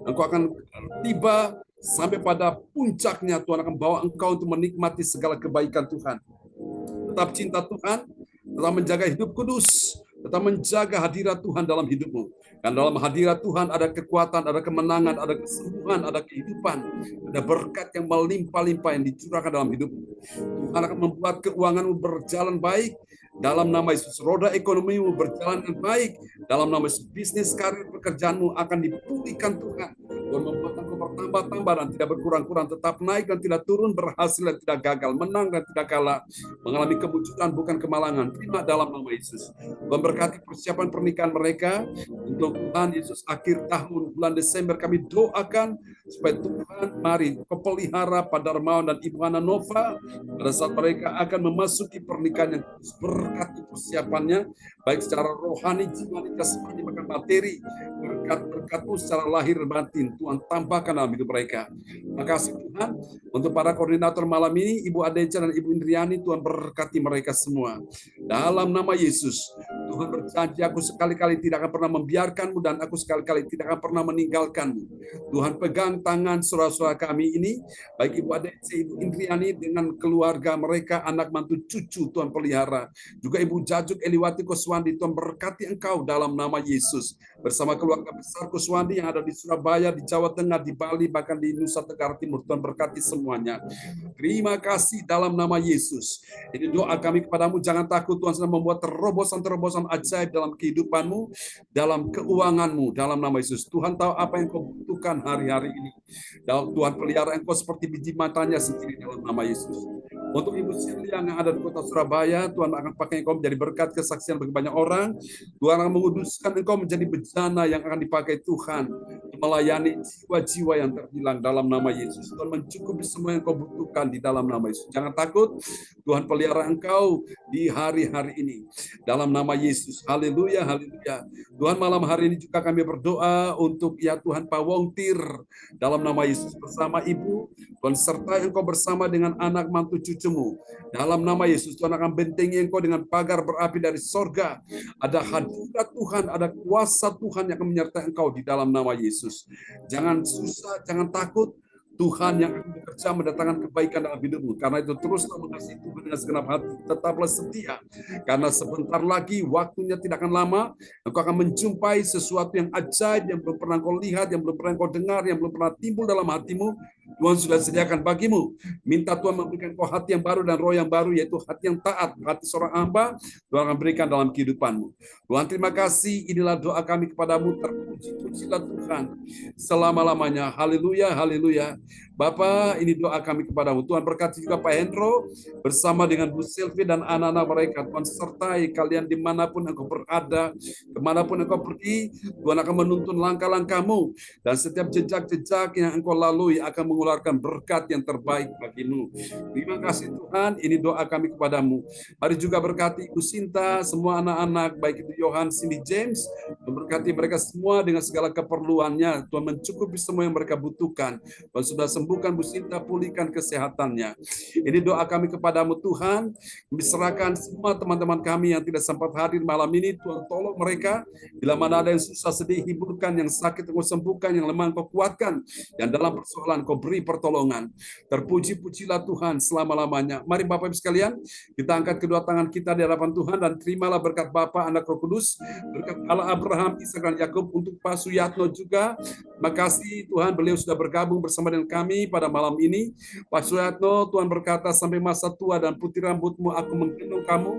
Engkau akan tiba sampai pada puncaknya. Tuhan akan bawa engkau untuk menikmati segala kebaikan Tuhan. Tetap cinta Tuhan, tetap menjaga hidup kudus, tetap menjaga hadirat Tuhan dalam hidupmu. Dan dalam hadirat Tuhan ada kekuatan, ada kemenangan, ada kesembuhan, ada kehidupan, ada berkat yang melimpah-limpah yang dicurahkan dalam hidupmu. Tuhan akan membuat keuanganmu berjalan baik dalam nama Yesus. Roda ekonomimu berjalan dengan baik dalam nama Yesus. Bisnis, karir, pekerjaanmu akan dipulihkan Tuhan. Tuhan membuat engkau bertambah-tambah dan tidak berkurang-kurang, tetap naik dan tidak turun, berhasil dan tidak gagal, menang dan tidak kalah, mengalami kemunculan bukan kemalangan. Terima dalam nama Yesus. Tuhan berkati persiapan pernikahan mereka untuk Tuhan Yesus. Akhir tahun bulan Desember kami doakan supaya Tuhan mari kau pelihara Pak Darmawan dan Ibu Hana Nova pada saat mereka akan memasuki pernikahan yang berkati persiapannya baik secara rohani, jiwani, jasmani, bahkan materi. Berkat-berkat-Mu secara lahir dan batin Tuhan tambahkan dalam hidup mereka. Terima kasih Tuhan untuk para koordinator malam ini, Ibu Adeca dan Ibu Indriani. Tuhan berkati mereka semua dalam nama Yesus. Tuhan berjanji, aku sekali-kali tidak akan pernah membiarkanmu dan aku sekali-kali tidak akan pernah meninggalkanmu. Tuhan pegang tangan saudara-saudara kami ini, baik Ibu Adeca, Ibu Indriani dengan keluarga mereka, anak mantu cucu Tuhan pelihara. Juga Ibu Jajuk Eliwati Kuswandi, Tuhan berkati engkau dalam nama Yesus. Bersama keluarga besar Kuswandi yang ada di Surabaya, di Jawa Tengah, di Bali, bahkan di Nusa Tenggara Timur. Tuhan berkati semuanya. Terima kasih dalam nama Yesus. Ini doa kami kepadamu, jangan takut. Tuhan sedang membuat terobosan-terobosan ajaib dalam kehidupanmu, dalam keuanganmu, dalam nama Yesus. Tuhan tahu apa yang kau butuhkan hari-hari ini. Tuhan pelihara engkau seperti biji matanya sendiri dalam nama Yesus. Untuk Ibu Silya yang ada di kota Surabaya, Tuhan akan pakai engkau menjadi berkat kesaksian bagi banyak orang. Tuhan akan menguduskan engkau menjadi bejana yang akan dipakai Tuhan melayani jiwa-jiwa yang terhilang dalam nama Yesus. Tuhan mencukupi semua yang kau butuhkan di dalam nama Yesus. Jangan takut, Tuhan pelihara engkau di hari-hari ini. Dalam nama Yesus. Haleluya, haleluya. Tuhan malam hari ini juga kami berdoa untuk ya Tuhan Pak Wongtir. Dalam nama Yesus bersama Ibu. Tuhan sertai engkau bersama dengan anak mantu cucumu. Dalam nama Yesus Tuhan akan bentengi engkau dengan pagar berapi dari sorga. Ada hadirat Tuhan, ada kuasa Tuhan yang akan menyertai engkau di dalam nama Yesus. Jangan susah, jangan takut. Tuhan yang akan bekerja mendatangkan kebaikan dalam hidupmu. Karena itu teruslah mengasihi Tuhan dengan segenap hati. Tetaplah setia. Karena sebentar lagi waktunya tidak akan lama. Engkau akan menjumpai sesuatu yang ajaib yang belum pernah kau lihat, yang belum pernah kau dengar, yang belum pernah timbul dalam hatimu. Tuhan sudah sediakan bagimu. Minta Tuhan memberikan kau hati yang baru dan roh yang baru, yaitu hati yang taat, hati seorang hamba. Tuhan akan berikan dalam kehidupanmu. Tuhan terima kasih. Inilah doa kami kepadamu. Terpuji-pujilah Tuhan selama-lamanya. Haleluya, haleluya. Bapak, ini doa kami kepadamu. Tuhan berkati juga Pak Hendro bersama dengan Bu Sylvie dan anak-anak mereka. Tuhan sertai kalian dimanapun engkau berada, kemanapun engkau pergi. Tuhan akan menuntun langkah-langkahmu dan setiap jejak-jejak yang engkau lalui akan mengeluarkan berkat yang terbaik bagimu. Terima kasih Tuhan. Ini doa kami kepadamu. Mari juga berkati Ibu Sinta, semua anak-anak, baik itu Johan, Cindy, James. Tuhan berkati mereka semua dengan segala keperluannya. Tuhan mencukupi semua yang mereka butuhkan. Tuhan sudah sembuhkan Bu Sinta, pulihkan kesehatannya. Ini doa kami kepadamu Tuhan. Kami serahkan semua teman-teman kami yang tidak sempat hadir malam ini. Tuhan tolong mereka. Bila mana ada yang susah sedih, hiburkan. Yang sakit Engkau sembuhkan. Yang lemah Engkau kuatkan. Yang dalam persoalan Kau beri pertolongan. Terpuji-pujilah Tuhan selama-lamanya. Mari Bapak Ibu sekalian, kita angkat kedua tangan kita di hadapan Tuhan dan terimalah berkat Bapa, Anak, Roh Kudus, berkat Allah Abraham, Ishak dan Yakub untuk Pak Suyatno juga. Terima kasih Tuhan, beliau sudah bergabung bersama dengan kami pada malam ini. Pak Suyatno, Tuhan berkata, sampai masa tua dan putih rambutmu aku menggendong kamu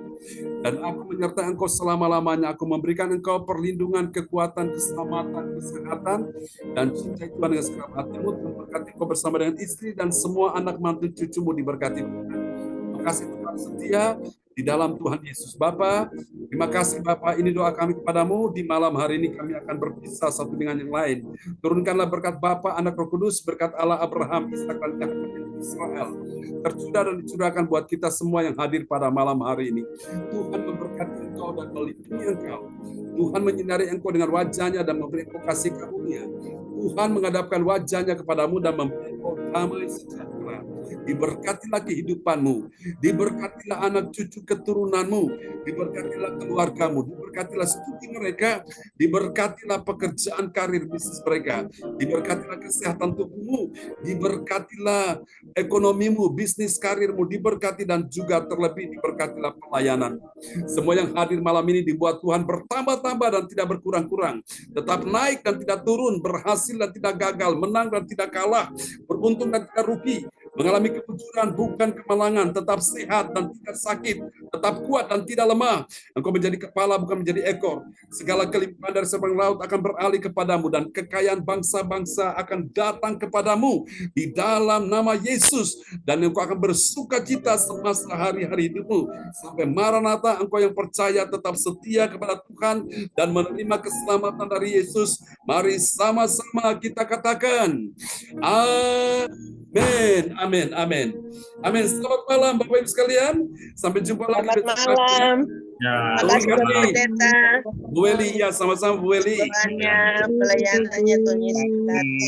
dan aku menyertai engkau selama-lamanya. Aku memberikan engkau perlindungan, kekuatan, keselamatan, kesehatan dan cinta Tuhan dengan segala hatimu. Tuhan berkati engkau bersama dengan istri dan semua anak mantu cucumu diberkati Tuhan. Terima kasih Tuhan setia di dalam Tuhan Yesus. Bapa, terima kasih Bapa, ini doa kami kepadamu. Di malam hari ini kami akan berpisah satu dengan yang lain. Turunkanlah berkat Bapa, Anak, Roh Kudus, berkat Allah Abraham, Ishak dan Yakub Israel tercurah dan dicurahkan buat kita semua yang hadir pada malam hari ini. Tuhan memberkati engkau dan melindungi engkau. Tuhan menyinari engkau dengan wajahnya dan memberi engkau kasih karunia. Tuhan menghadapkan wajahnya kepadamu dan memberi engkau damai sejahtera. Diberkatilah kehidupanmu, diberkatilah anak cucu keturunanmu, diberkatilah keluargamu, diberkatilah studi mereka, diberkatilah pekerjaan karir bisnis mereka, diberkatilah kesehatan tubuhmu, diberkatilah ekonomimu, bisnis karirmu, diberkati dan juga terlebih diberkatilah pelayanan. Semua yang hadir malam ini dibuat Tuhan bertambah-tambah dan tidak berkurang-kurang, tetap naik dan tidak turun, berhasil dan tidak gagal, menang dan tidak kalah, beruntung dan tidak rugi, mengalami kejujuran bukan kemalangan, tetap sehat dan tidak sakit, tetap kuat dan tidak lemah. Engkau menjadi kepala bukan menjadi ekor. Segala kelimpahan dari seberang laut akan beralih kepadamu dan kekayaan bangsa-bangsa akan datang kepadamu di dalam nama Yesus, dan engkau akan bersukacita semasa hari-hari hidupmu. Sampai Maranatha, engkau yang percaya tetap setia kepada Tuhan dan menerima keselamatan dari Yesus. Mari sama-sama kita katakan amin, amin, amin, amin. Selamat malam Bapak Ibu sekalian. Sampai jumpa lagi besok pagi. Makasih Bapak Pendeta. Bu Weli, ya sama-sama Bu Weli. Pelayanannya Tuhan Yesus berkati.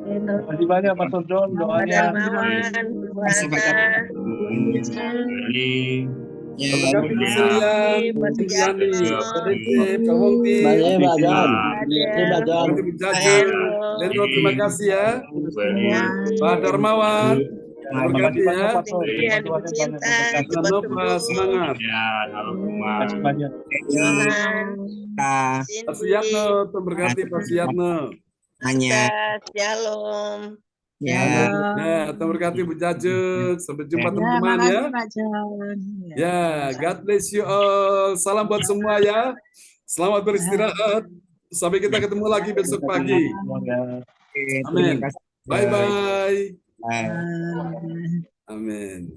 Terima kasih banyak Pastor John, doanya. Terima kasih Celia, Bu Yani, Pak Dede, Pak Wongti, Lendo, terima kasih ya. Pak Darmawan, terima kasih ya. Nova, semangat. Pak Suyatno, terima kasih Pak Suyatno. Shalom. Ya, terima kasih Bu Jajuk. Sampai jumpa teman-teman ya. Ya, God bless you all. Salam buat semua ya. Selamat beristirahat. Sampai kita ketemu lagi besok pagi. Amin. Bye-bye. Amin.